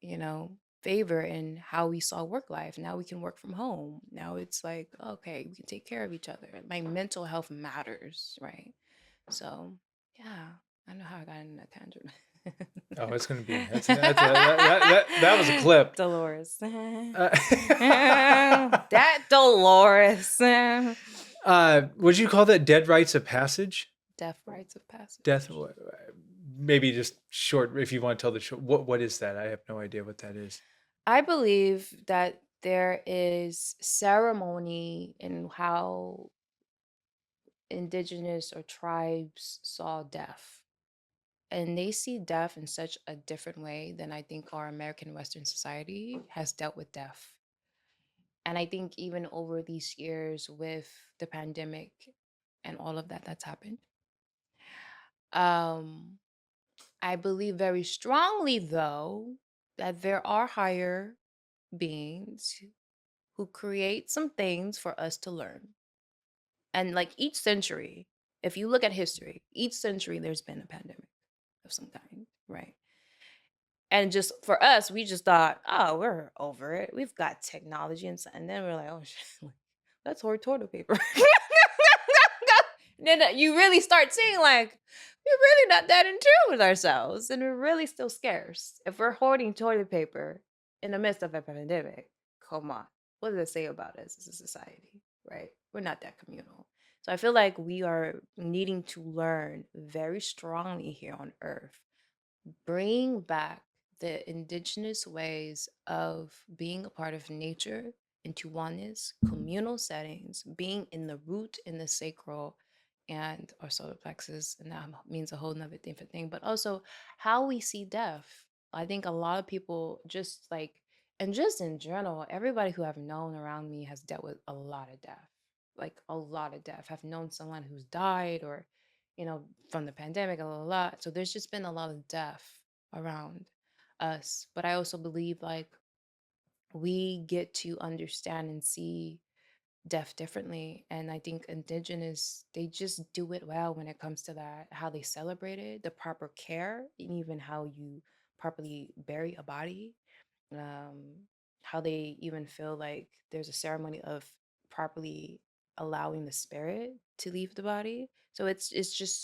S1: favor in how we saw work life. Now we can work from home. Now it's like, okay, we can take care of each other. My mental health matters, right? So yeah, I know how I got in that tangent.
S2: Oh, it's going to be that was a clip.
S1: Dolores.
S2: Uh,
S1: That Dolores.
S2: Would you call that dead rites of passage?
S1: Death rites of passage.
S2: Death, maybe just short, if you want to tell the short. What is that? I have no idea what that is.
S1: I believe that there is ceremony in how indigenous or tribes saw death. And they see death in such a different way than I think our American Western society has dealt with death. And I think even over these years with the pandemic and all of that that's happened, um, I believe very strongly, though, that there are higher beings who create some things for us to learn. And like each century, if you look at history, each century there's been a pandemic of some kind, right? And just for us, we just thought, oh, we're over it. We've got technology and then we're like, oh shit, let's hoard toilet paper. And then you really start seeing like we're really not that in tune with ourselves, and we're really still scarce. If we're hoarding toilet paper in the midst of a pandemic, come on, what does it say about us as a society, right? We're not that communal. So I feel like we are needing to learn very strongly here on Earth, bring back the indigenous ways of being a part of nature into oneness, communal settings, being in the root, in the sacral, and our solar plexus. And that means a whole nother different thing, but also how we see death. I think a lot of people just like, and just in general, everybody who I've known around me has dealt with a lot of death, like a lot of death. I've known someone who's died, or from the pandemic, a lot. So there's just been a lot of death around us. But I also believe like we get to understand and see death differently. And I think indigenous, they just do it well when it comes to that, how they celebrate it, the proper care, and even how you properly bury a body, um, how they even feel like there's a ceremony of properly allowing the spirit to leave the body. So it's just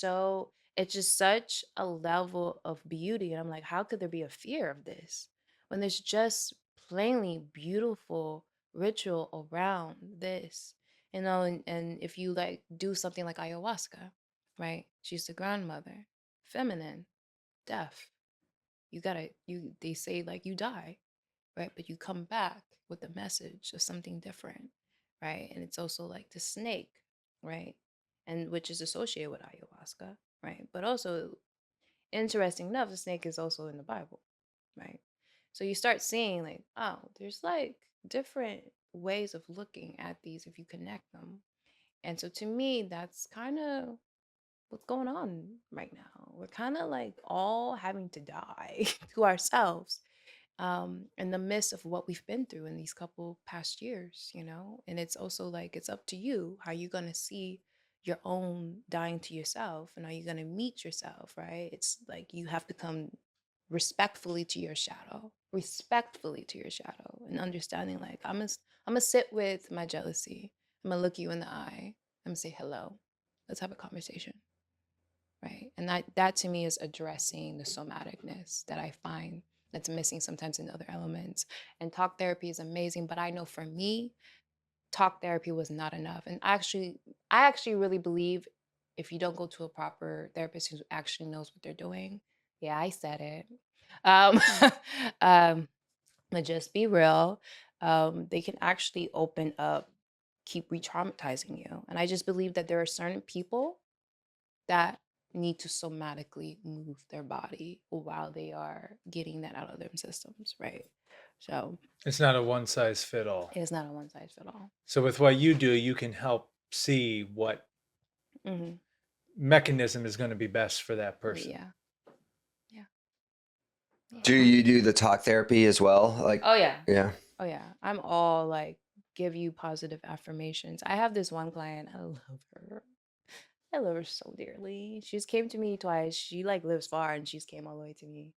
S1: such a level of beauty. And I'm like, how could there be a fear of this when there's just plainly beautiful ritual around this? And if you like do something like ayahuasca, right? She's the grandmother, feminine, death. They say like you die, right? But you come back with a message of something different, right? And it's also like the snake, right? And which is associated with ayahuasca, right? But also, interesting enough, the snake is also in the Bible, right? So you start seeing like, oh, there's like different ways of looking at these if you connect them. And so to me, that's kind of what's going on right now. We're kind of like all having to die to ourselves, in the midst of what we've been through in these couple past years. And it's also like it's up to you how you gonna see your own dying to yourself, and are you gonna meet yourself, right? It's like you have to come respectfully to your shadow, and understanding like I'm gonna sit with my jealousy. I'm gonna look you in the eye. I'm gonna say hello. Let's have a conversation, right? And that to me is addressing the somaticness that I find that's missing sometimes in other elements. And talk therapy is amazing, but I know for me, talk therapy was not enough. And I actually really believe if you don't go to a proper therapist who actually knows what they're doing, yeah, I said it. Um, but just be real. they can actually open up, keep re-traumatizing you. And I just believe that there are certain people that need to somatically move their body while they are getting that out of their systems, right? So
S2: It's not a one size fit all.
S1: it is not a one size fit all.
S2: So with what you do, you can help see what
S1: Mm-hmm.
S2: mechanism is going to be best for that person.
S1: Yeah. Yeah. Yeah.
S3: Do you do the talk therapy as well? Like,
S1: Oh yeah.
S3: yeah.
S1: Oh yeah. I'm all like, give you positive affirmations. I have this one client. I love her. I love her so dearly. She's came to me twice. She like lives far and she's came all the way to me.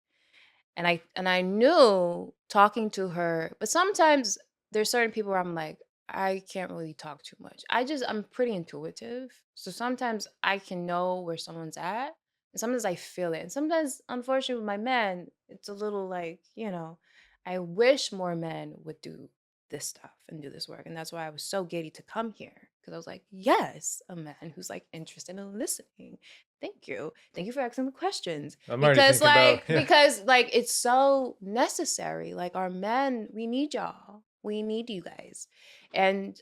S1: And I knew talking to her, but sometimes there's certain people where I'm like, I can't really talk too much. I'm pretty intuitive. So sometimes I can know where someone's at. And sometimes I feel it. And sometimes, unfortunately, with my men, it's a little like, I wish more men would do this stuff and do this work. And that's why I was so giddy to come here. Because I was like, yes, a man who's like interested in listening. Thank you. Thank you for asking the questions.
S2: I'm already
S1: Because
S2: thinking
S1: like
S2: about, yeah.
S1: because like it's so necessary. Like our men, we need y'all. We need you guys. And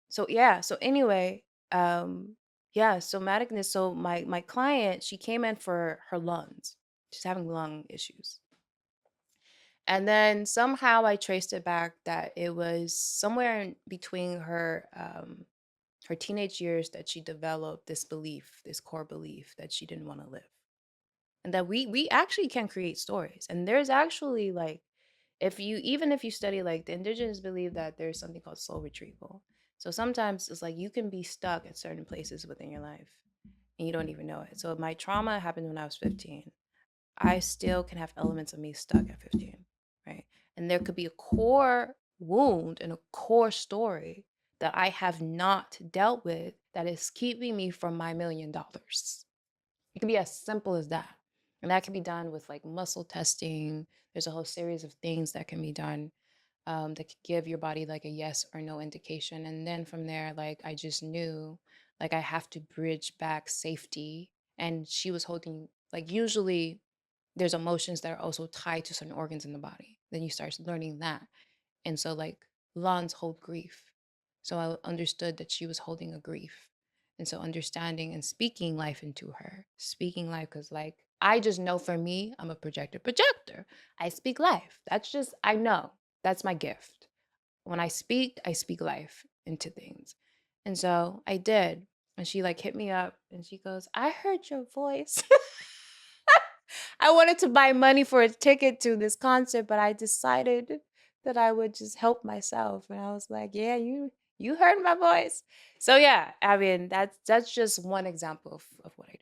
S1: so yeah, so anyway, yeah, somaticness. So my client, she came in for her lungs. She's having lung issues. And then somehow I traced it back that it was somewhere in between her teenage years that she developed this belief, this core belief that she didn't want to live. And that we actually can create stories. And there's actually like, if you study, like, the indigenous believe that there's something called soul retrieval. So sometimes it's like you can be stuck at certain places within your life and you don't even know it. So my trauma happened when I was 15. I still can have elements of me stuck at 15, right? And there could be a core wound and a core story that I have not dealt with that is keeping me from my $1 million. It can be as simple as that. And that can be done with like muscle testing. There's a whole series of things that can be done, that could give your body like a yes or no indication. And then from there, like I just knew like I have to bridge back safety. And she was holding, like, usually there's emotions that are also tied to certain organs in the body. Then you start learning that. And so, like, lawns hold grief. So I understood that she was holding a grief. And so, understanding and speaking life into her, speaking life, because, like, I just know for me, I'm a projector. I speak life. That's just, I know that's my gift. When I speak life into things. And so I did. And she, like, hit me up and she goes, I heard your voice. I wanted to buy money for a ticket to this concert, but I decided that I would just help myself. And I was like, yeah, you heard my voice. So yeah, I mean that's just one example of what I do.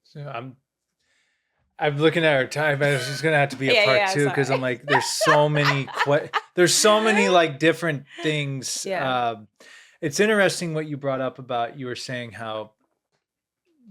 S2: So I'm looking at our time. It's just gonna have to be a
S1: Yeah,
S2: part
S1: yeah,
S2: two because I'm
S1: sorry.
S2: like, there's so many like different things.
S1: Yeah.
S2: It's interesting what you brought up about, you were saying how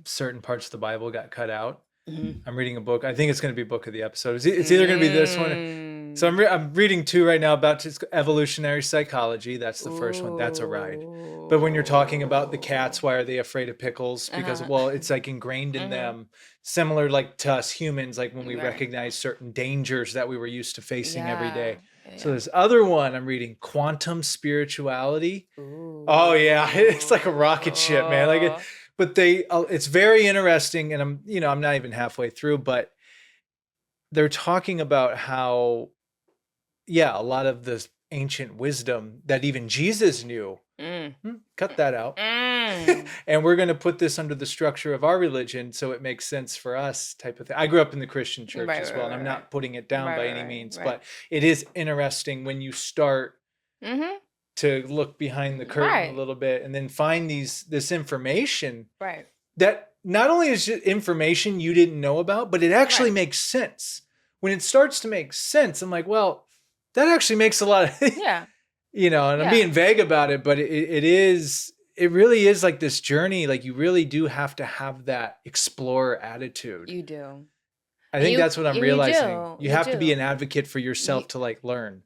S2: certain parts of the Bible got cut out.
S1: Mhm.
S2: I'm reading a book. I think it's going to be book of the episode. It's either going to be this one. So I'm reading two right now about just evolutionary psychology. That's the first one. That's a ride. But when you're talking about the cats, why are they afraid of pickles? Because, well, it's like ingrained in them, similar like to us humans, like when we
S1: Right.
S2: recognize certain dangers that we were used to facing every day.
S1: Yeah,
S2: So this other one I'm reading, quantum spirituality. Oh yeah, it's like a rocket ship, man. Like but it's very interesting, and I'm not even halfway through, but they're talking about how, yeah, a lot of this ancient wisdom that even Jesus knew, cut that out. And we're going to put this under the structure of our religion so it makes sense for us, type of thing. I grew up in the Christian church as well, and I'm not putting it down by any means, but it is interesting when you start to look behind the curtain a little bit and then find this information that not only is it information you didn't know about, but it actually makes sense. When it starts to make sense, I'm like, well, that actually makes a lot of, and I'm being vague about it, but it really is like this journey. Like you really do have to have that explorer attitude.
S1: You do.
S2: I think that's what I'm realizing. You have to be an advocate for yourself to like learn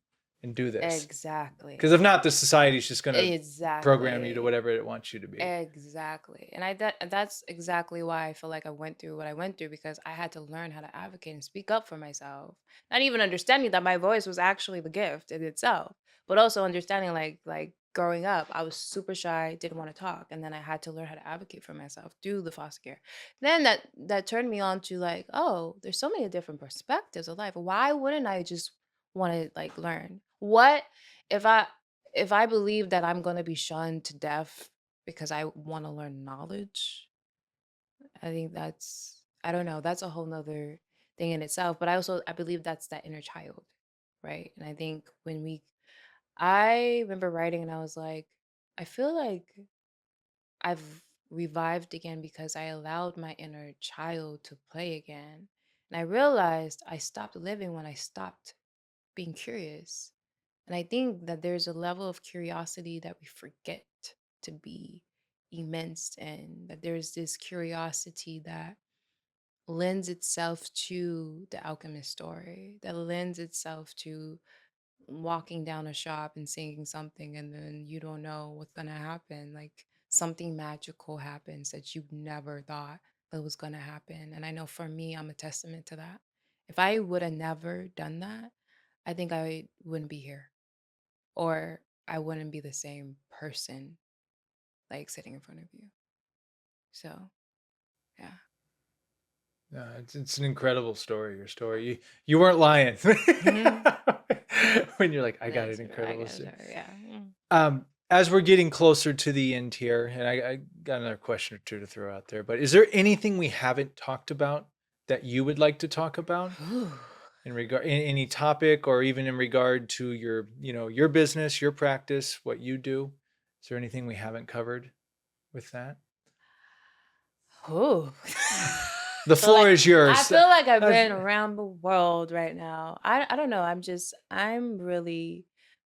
S2: and do this.
S1: Exactly.
S2: Because if not, the society's just going to program you to
S1: Exactly.
S2: whatever it wants you to be.
S1: Exactly. And that's exactly why I feel like I went through what I went through, because I had to learn how to advocate and speak up for myself. Not even understanding that my voice was actually the gift in itself, but also understanding like growing up, I was super shy, didn't want to talk, and then I had to learn how to advocate for myself through the foster care. Then that turned me on to like, oh, there's so many different perspectives of life. Why wouldn't I just want to like learn? What if I believe that I'm gonna be shunned to death because I want to learn knowledge? I think I don't know, that's a whole nother thing in itself. But I believe that's that inner child, right? And I think I remember writing and I was like, I feel like I've revived again because I allowed my inner child to play again. And I realized I stopped living when I stopped being curious. And I think that there's a level of curiosity that we forget to be immense, and that there's this curiosity that lends itself to the alchemist story, that lends itself to walking down a shop and seeing something, and then you don't know what's going to happen. Like something magical happens that you never thought that was going to happen. And I know for me, I'm a testament to that. If I would have never done that, I think I wouldn't be here, or I wouldn't be the same person like sitting in front of you. So, yeah.
S2: It's an incredible story. Your story. You weren't lying
S1: Mhm.
S2: when you're like, I got
S1: Thanks
S2: an
S1: for that. I
S2: incredible
S1: guess,
S2: story.
S1: yeah.
S2: As we're getting closer to the end here, and I got another question or two to throw out there, but is there anything we haven't talked about that you would like to talk about in regard in any topic, or even in regard to your, your business, your practice, what you do? Is there anything we haven't covered with that?
S1: Ooh.
S2: The floor is
S1: I
S2: yours.
S1: feel like I've
S2: That's-
S1: been around the world right now. I don't know. I'm really,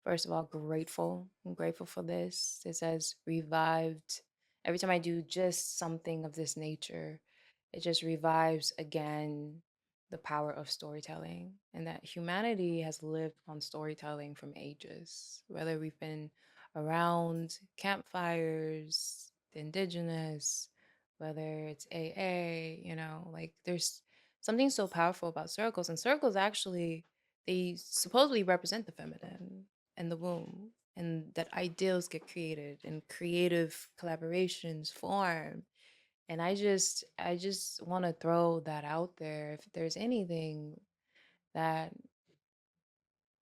S1: first of all, grateful. I'm grateful for this. This has revived. Every time I do just something of this nature, it just revives again the power of storytelling, and that humanity has lived on storytelling from ages, whether we've been around campfires, the indigenous, whether it's AA, like there's something so powerful about circles. And circles actually, they supposedly represent the feminine and the womb, and that ideals get created and creative collaborations form. And I just want to throw that out there. If there's anything that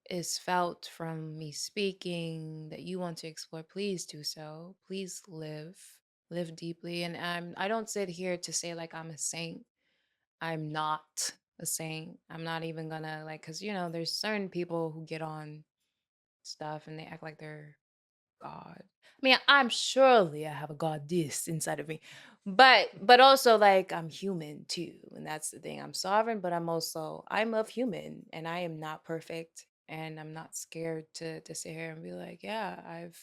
S1: is felt from me speaking that you want to explore, please do so. Please live deeply. And I don't sit here to say like I'm a saint. I'm not a saint. I'm not even gonna like, because there's certain people who get on stuff and they act like they're God. I mean, I'm surely I have a goddess inside of me. But also like I'm human too. And that's the thing. I'm sovereign, but I'm of human, and I am not perfect. And I'm not scared to sit here and be like, yeah, I've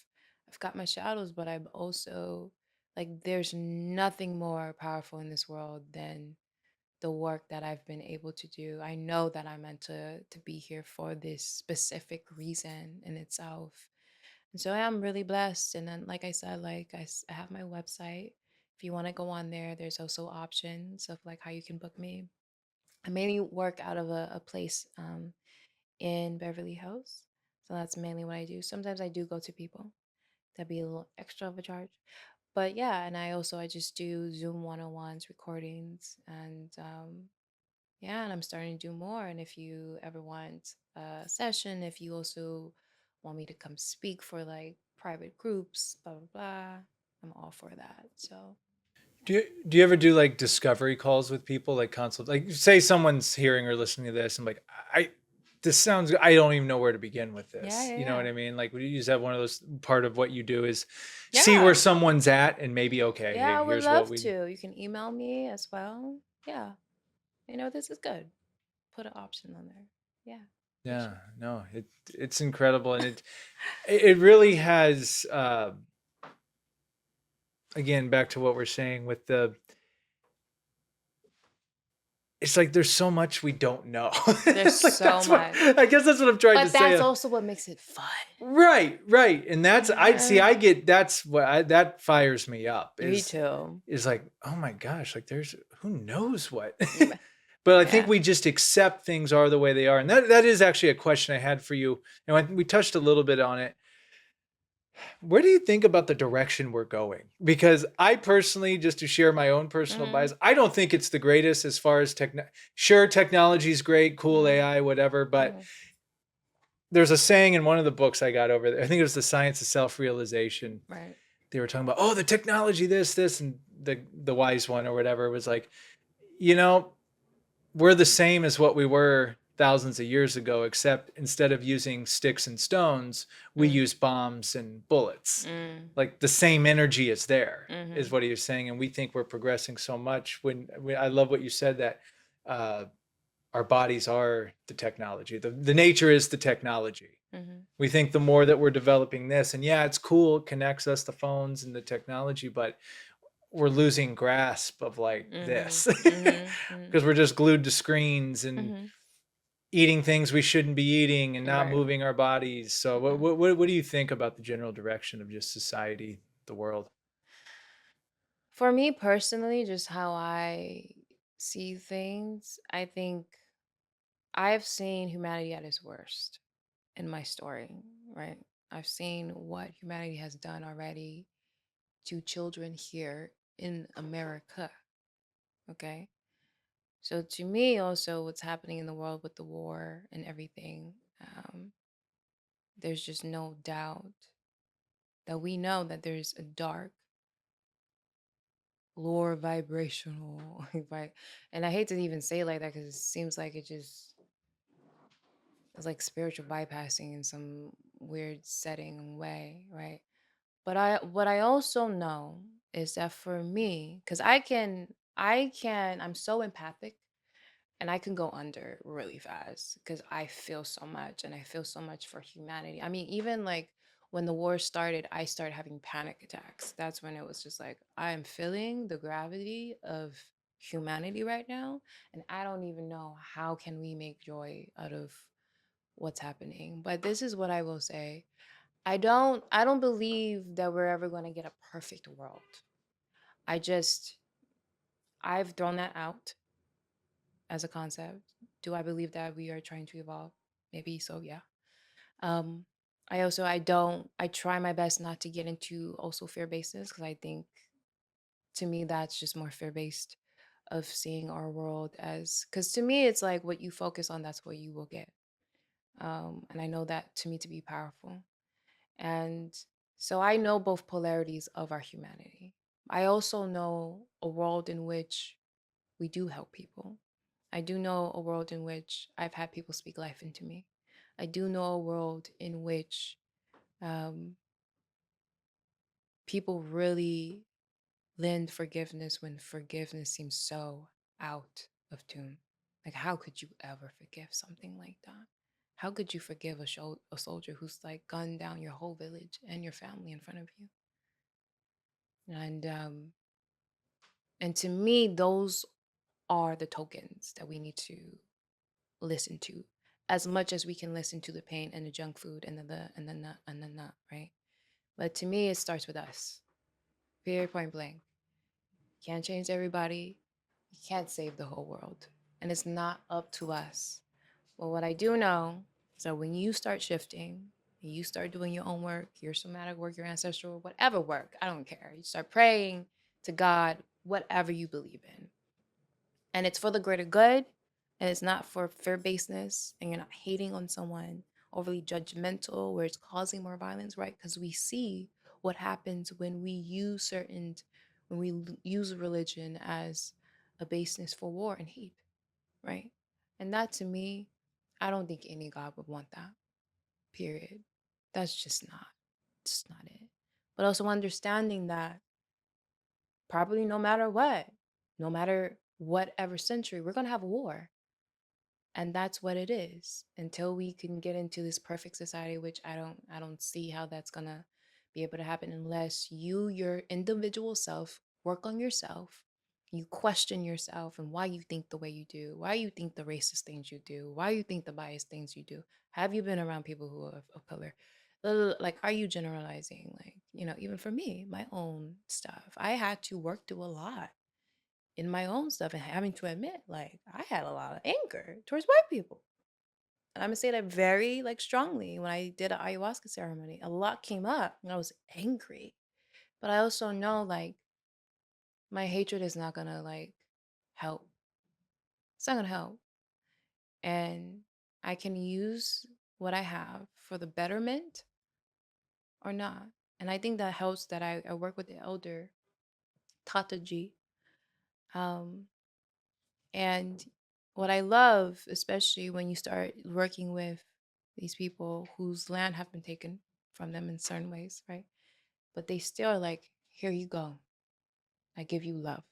S1: got my shadows, but I'm also like there's nothing more powerful in this world than the work that I've been able to do. I know that I'm meant to be here for this specific reason in itself. And so I'm really blessed. And then, like I said, like I have my website. If you want to go on there, there's also options of like how you can book me. I mainly work out of a place in Beverly Hills. So that's mainly what I do. Sometimes I do go to people. That'd be a little extra of a charge. But yeah, and I just do Zoom 101s, recordings, and yeah, and I'm starting to do more. And if you ever want a session, if you also want me to come speak for like private groups, blah blah blah, I'm all for that. So
S2: do you ever do like discovery calls with people, like consult, like say someone's hearing or listening to this and like, I this sounds, I don't even know where to begin with
S1: yeah,
S2: this.
S1: yeah,
S2: You know what
S1: yeah.
S2: I mean? Like, would you use that one of those, part of what you do is see where
S1: Yeah.
S2: someone's at and maybe, okay,
S1: Yeah, I
S2: hey,
S1: would
S2: here's what
S1: love
S2: we,
S1: to. You can email me as well. Yeah. This is good. Put an option on there. Yeah, for
S2: yeah,
S1: sure.
S2: no, it's incredible. And it really has, again, back to what we're saying with it's like there's so much we don't know.
S1: There's
S2: Like
S1: so
S2: that's what
S1: much.
S2: I guess that's what I'm trying to
S1: But
S2: say.
S1: that's also what makes it fun.
S2: Right, right. And that's I see
S1: Yeah.
S2: I get that's what that fires me up
S1: Me too.
S2: is like, oh my gosh, like there's who knows what.
S1: Mm,
S2: But I think
S1: yeah.
S2: we just accept things are the way they are. And that is actually a question I had for you. And we touched a little bit on it. Where do you think about the direction we're going? Because I personally, just to share my own personal
S1: Mhm,
S2: bias, I don't think it's the greatest as far as sure, technology is great, cool
S1: mhm,
S2: AI, whatever, but
S1: mhm,
S2: there's a saying in one of the books I got over there. I think it was The Science of Self-Realization.
S1: right.
S2: They were talking about, oh, the technology, this, and the wise one or whatever was like, you know, we're the same as what we were thousands of years ago, except instead of using sticks and stones, we
S1: Mm,
S2: use bombs and bullets.
S1: mm,
S2: Like the same energy is there, is
S1: mhm,
S2: what he was saying. And we think we're progressing so much. I love what you said that uh, our bodies are the technology. The nature is the technology.
S1: mhm,
S2: We think the more that we're developing this, and yeah, it's cool, it connects us to phones and the technology, but we're losing grasp of like
S1: mhm,
S2: this
S1: mhm, mhm,
S2: because we're just glued to screens and
S1: mhm.
S2: eating things we shouldn't be eating and not
S1: Right.
S2: moving our bodies. So
S1: Mhm.
S2: what do you think about the general direction of just society, the world?
S1: For me personally, just how I see things, I think I've seen humanity at its worst in my story, right? I've seen what humanity has done already to children here in America, okay? So to me, also, what's happening in the world with the war and everything, there's just no doubt that we know that there's a dark, lower vibrational, and I hate to even say it like that because it seems like it's like spiritual bypassing in some weird setting and way, right? But what I also know is that for me, because I'm so empathic and I can go under really fast because I feel so much and I feel so much for humanity. I mean, even like when the war started, I started having panic attacks. That's when it was just like, I am feeling the gravity of humanity right now. And I don't even know how can we make joy out of what's happening. But this is what I will say. I don't believe that we're ever going to get a perfect world. I just I've thrown that out as a concept. Do I believe that we are trying to evolve? Maybe so, yeah. Um, I try my best not to get into also fear bases because I think to me that's just more fear based of seeing our world as because to me it's like what you focus on, that's what you will get. And I know that to me to be powerful. And so I know both polarities of our humanity. I also know a world in which we do help people. I do know a world in which I've had people speak life into me. I do know a world in which um, people really lend forgiveness when forgiveness seems so out of tune. Like, how could you ever forgive something like that? How could you forgive a soldier who's like gunned down your whole village and your family in front of you? And to me, those are the tokens that we need to listen to, as much as we can listen to the pain and the junk food and the nut and the nut, right? But to me, it starts with us. Period. Point blank. Can't change everybody. You can't save the whole world, and it's not up to us. But what I do know is that when you start shifting, you start doing your own work, your somatic work, your ancestral, whatever work, I don't care. You start praying to God, whatever you believe in, and it's for the greater good, and it's not for fear basedness, and you're not hating on someone, overly judgmental, where it's causing more violence, right? Because we see what happens when we use use religion as a basis for war and hate, right? And that to me, I don't think any God would want that. Period. That's just not it. But also understanding that probably no matter whatever century, we're gonna have a war. And that's what it is until we can get into this perfect society, which I don't see how that's gonna be able to happen unless you, your individual self, work on yourself, you question yourself and why you think the way you do, why you think the racist things you do, why you think the biased things you do. Have you been around people who are of color? Like, are you generalizing? Like, even for me, my own stuff, I had to work through a lot in my own stuff and having to admit, like, I had a lot of anger towards white people. And I'm gonna say that very like strongly. When I did an ayahuasca ceremony, a lot came up and I was angry. But I also know like my hatred is not gonna like help. It's not gonna help. And I can use what I have for the betterment or not. And I think that helps that I work with the elder Tata G. Um, and what I love, especially when you start working with these people whose land have been taken from them in certain ways, right? But they still are like, here you go. I give you love.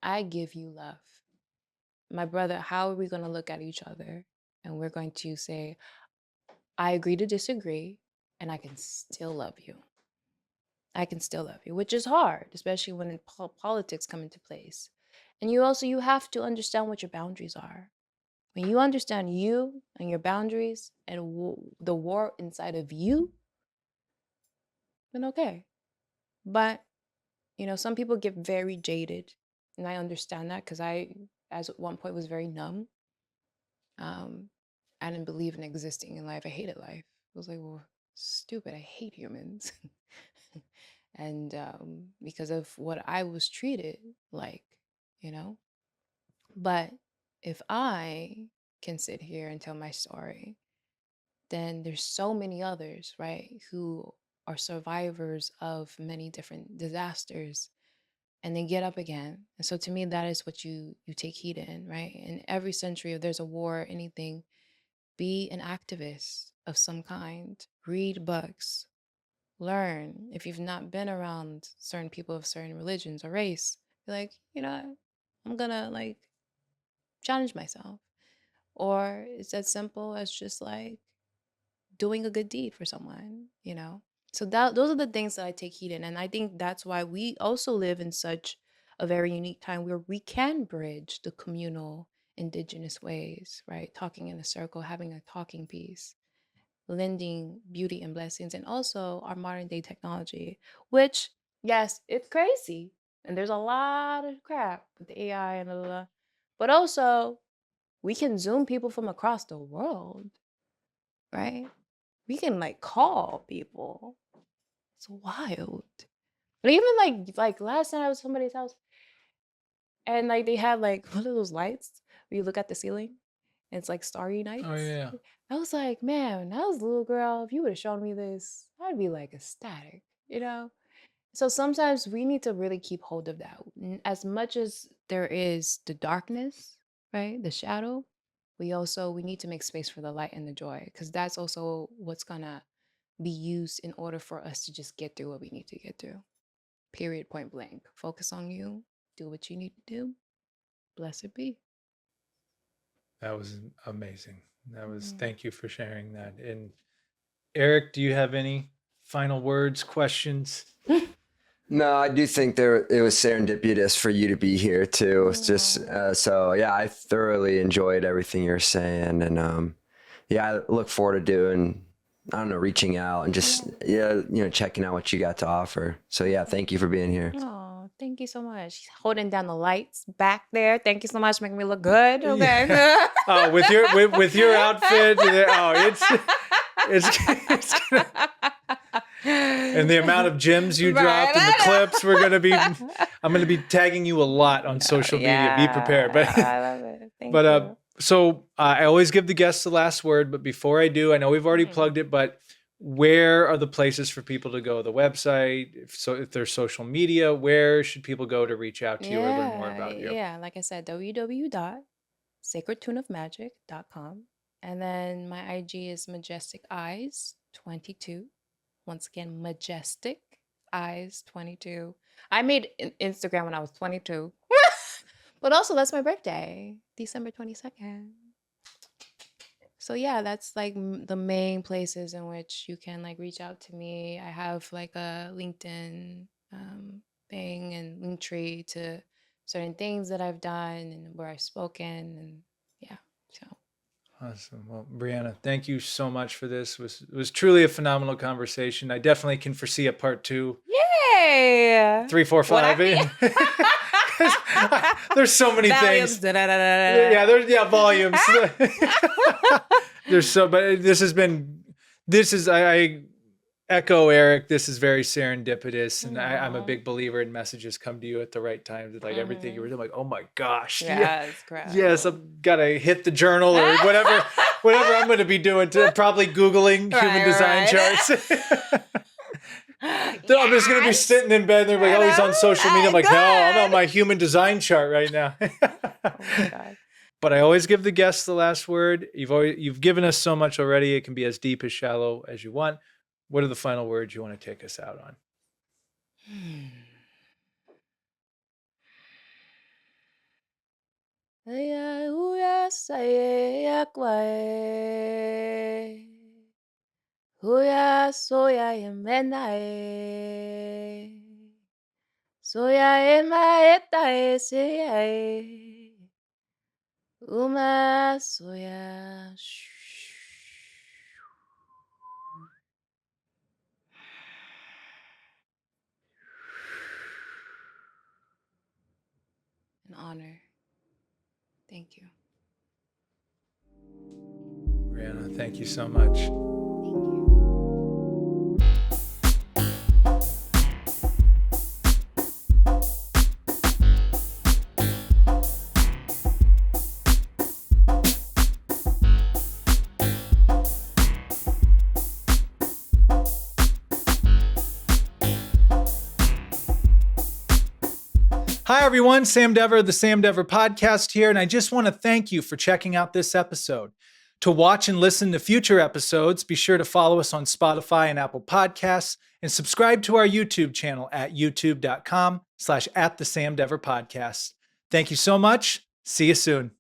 S1: I give you love. My brother, how are we going to look at each other? And we're going to say, I agree to disagree, and I can still love you. I can still love you, which is hard, especially when politics come into place. And you have to understand what your boundaries are. When you understand you and your boundaries and the war inside of you, then okay. But some people get very jaded, and I understand that because I, as at one point, was very numb. Um, I didn't believe in existing in life. I hated life. I was like, well, stupid. I hate humans. And because of what I was treated like, you know. But if I can sit here and tell my story, then there's so many others, right, who are survivors of many different disasters and they get up again. And so to me, that is what you take heed in, right? In every century, if there's a war, anything, be an activist of some kind. Read books. Learn. If you've not been around certain people of certain religions or race, be like, I'm gonna like challenge myself. Or it's as simple as just like doing a good deed for someone. So those are the things that I take heed in. And I think that's why we also live in such a very unique time where we can bridge the communal indigenous ways, right? Talking in a circle, having a talking piece, lending beauty and blessings, and also our modern day technology, which, yes, it's crazy. And there's a lot of crap with the AI and blah, blah, blah. But also, we can Zoom people from across the world, right? We can like call people. It's wild. But even like last night I was at somebody's house and like they had like one of those lights where you look at the ceiling and it's like starry nights.
S2: Oh yeah.
S1: I was like, man, when I was a little girl, if you would have shown me this, I'd be like ecstatic. So sometimes we need to really keep hold of that. As much as there is the darkness, right? The shadow, we need to make space for the light and the joy because that's also what's gonna be used in order for us to just get through what we need to get through. Period, point blank. Focus on you, do what you need to do. Blessed be.
S2: That was amazing.
S1: Mm.
S2: Thank you for sharing that. And Eric, do you have any final words, questions?
S3: No, I do think it was serendipitous for you to be here too. It's just so yeah, I thoroughly enjoyed everything you're saying, and yeah, I look forward to doing. I don't know, reaching out and just checking out what you got to offer. So yeah, thank you for being here.
S1: Oh, thank you so much. Holding down the lights back there. Thank you so much, making me look good. Okay.
S2: Yeah. Oh, with your outfit. Oh, it's and the amount of gems you dropped and the clips. I'm gonna be tagging you a lot on social media. Be prepared. But
S1: I love it. Thank you.
S2: So I always give the guests the last word, but before I do, I know we've already plugged it, but where are the places for people to go? The website, if there's social media, where should people go to reach out to you or learn more about you?
S1: Yeah, like I said, www.sacredtuneofmagic.com. And then my IG is Majestic Eyes 22. Once again, Majestic Eyes 22. I made Instagram when I was 22. But also, that's my birthday, December 22nd. So yeah, that's like the main places in which you can like reach out to me. I have like a LinkedIn thing and Linktree to certain things that I've done and where I've spoken, and yeah. So
S2: Awesome. Well, Briana, thank you so much for this. It was truly a phenomenal conversation. I definitely can foresee a part 2,
S1: yay!
S2: 3, 4,
S1: What I
S2: 5.
S1: mean?
S2: There's so many
S1: Volumes,
S2: things.
S1: da-da-da-da-da.
S2: Yeah, volumes. There's so, but I echo Eric. This is very serendipitous, and I'm a
S1: Aw.
S2: big believer in messages come to you at the right time. Like everything you were doing, like, oh my gosh,
S1: Yeah, it's crap.
S2: yes, I've got to hit the journal or whatever I'm going to be doing. Probably Googling human design charts. I'm just going to be sitting in bed. And they're like, oh, he's on social media. I'm like, no, I'm on my human design chart right now.
S1: Oh my God.
S2: But I always give the guests the last word. You've given us so much already. It can be as deep as shallow as you want. What are the final words you want to take us out on?
S1: Huya soya yemenae, soya emaetae seae, uma soya. An honor. Thank you.
S2: Briana, thank you so much.
S1: Thank you.
S2: Hi, everyone. Sam Dever, the Sam Dever Podcast here, and I just want to thank you for checking out this episode. To watch and listen to future episodes, be sure to follow us on Spotify and Apple Podcasts, and subscribe to our YouTube channel at youtube.com/@thesamdeverpodcast. Thank you so much. See you soon.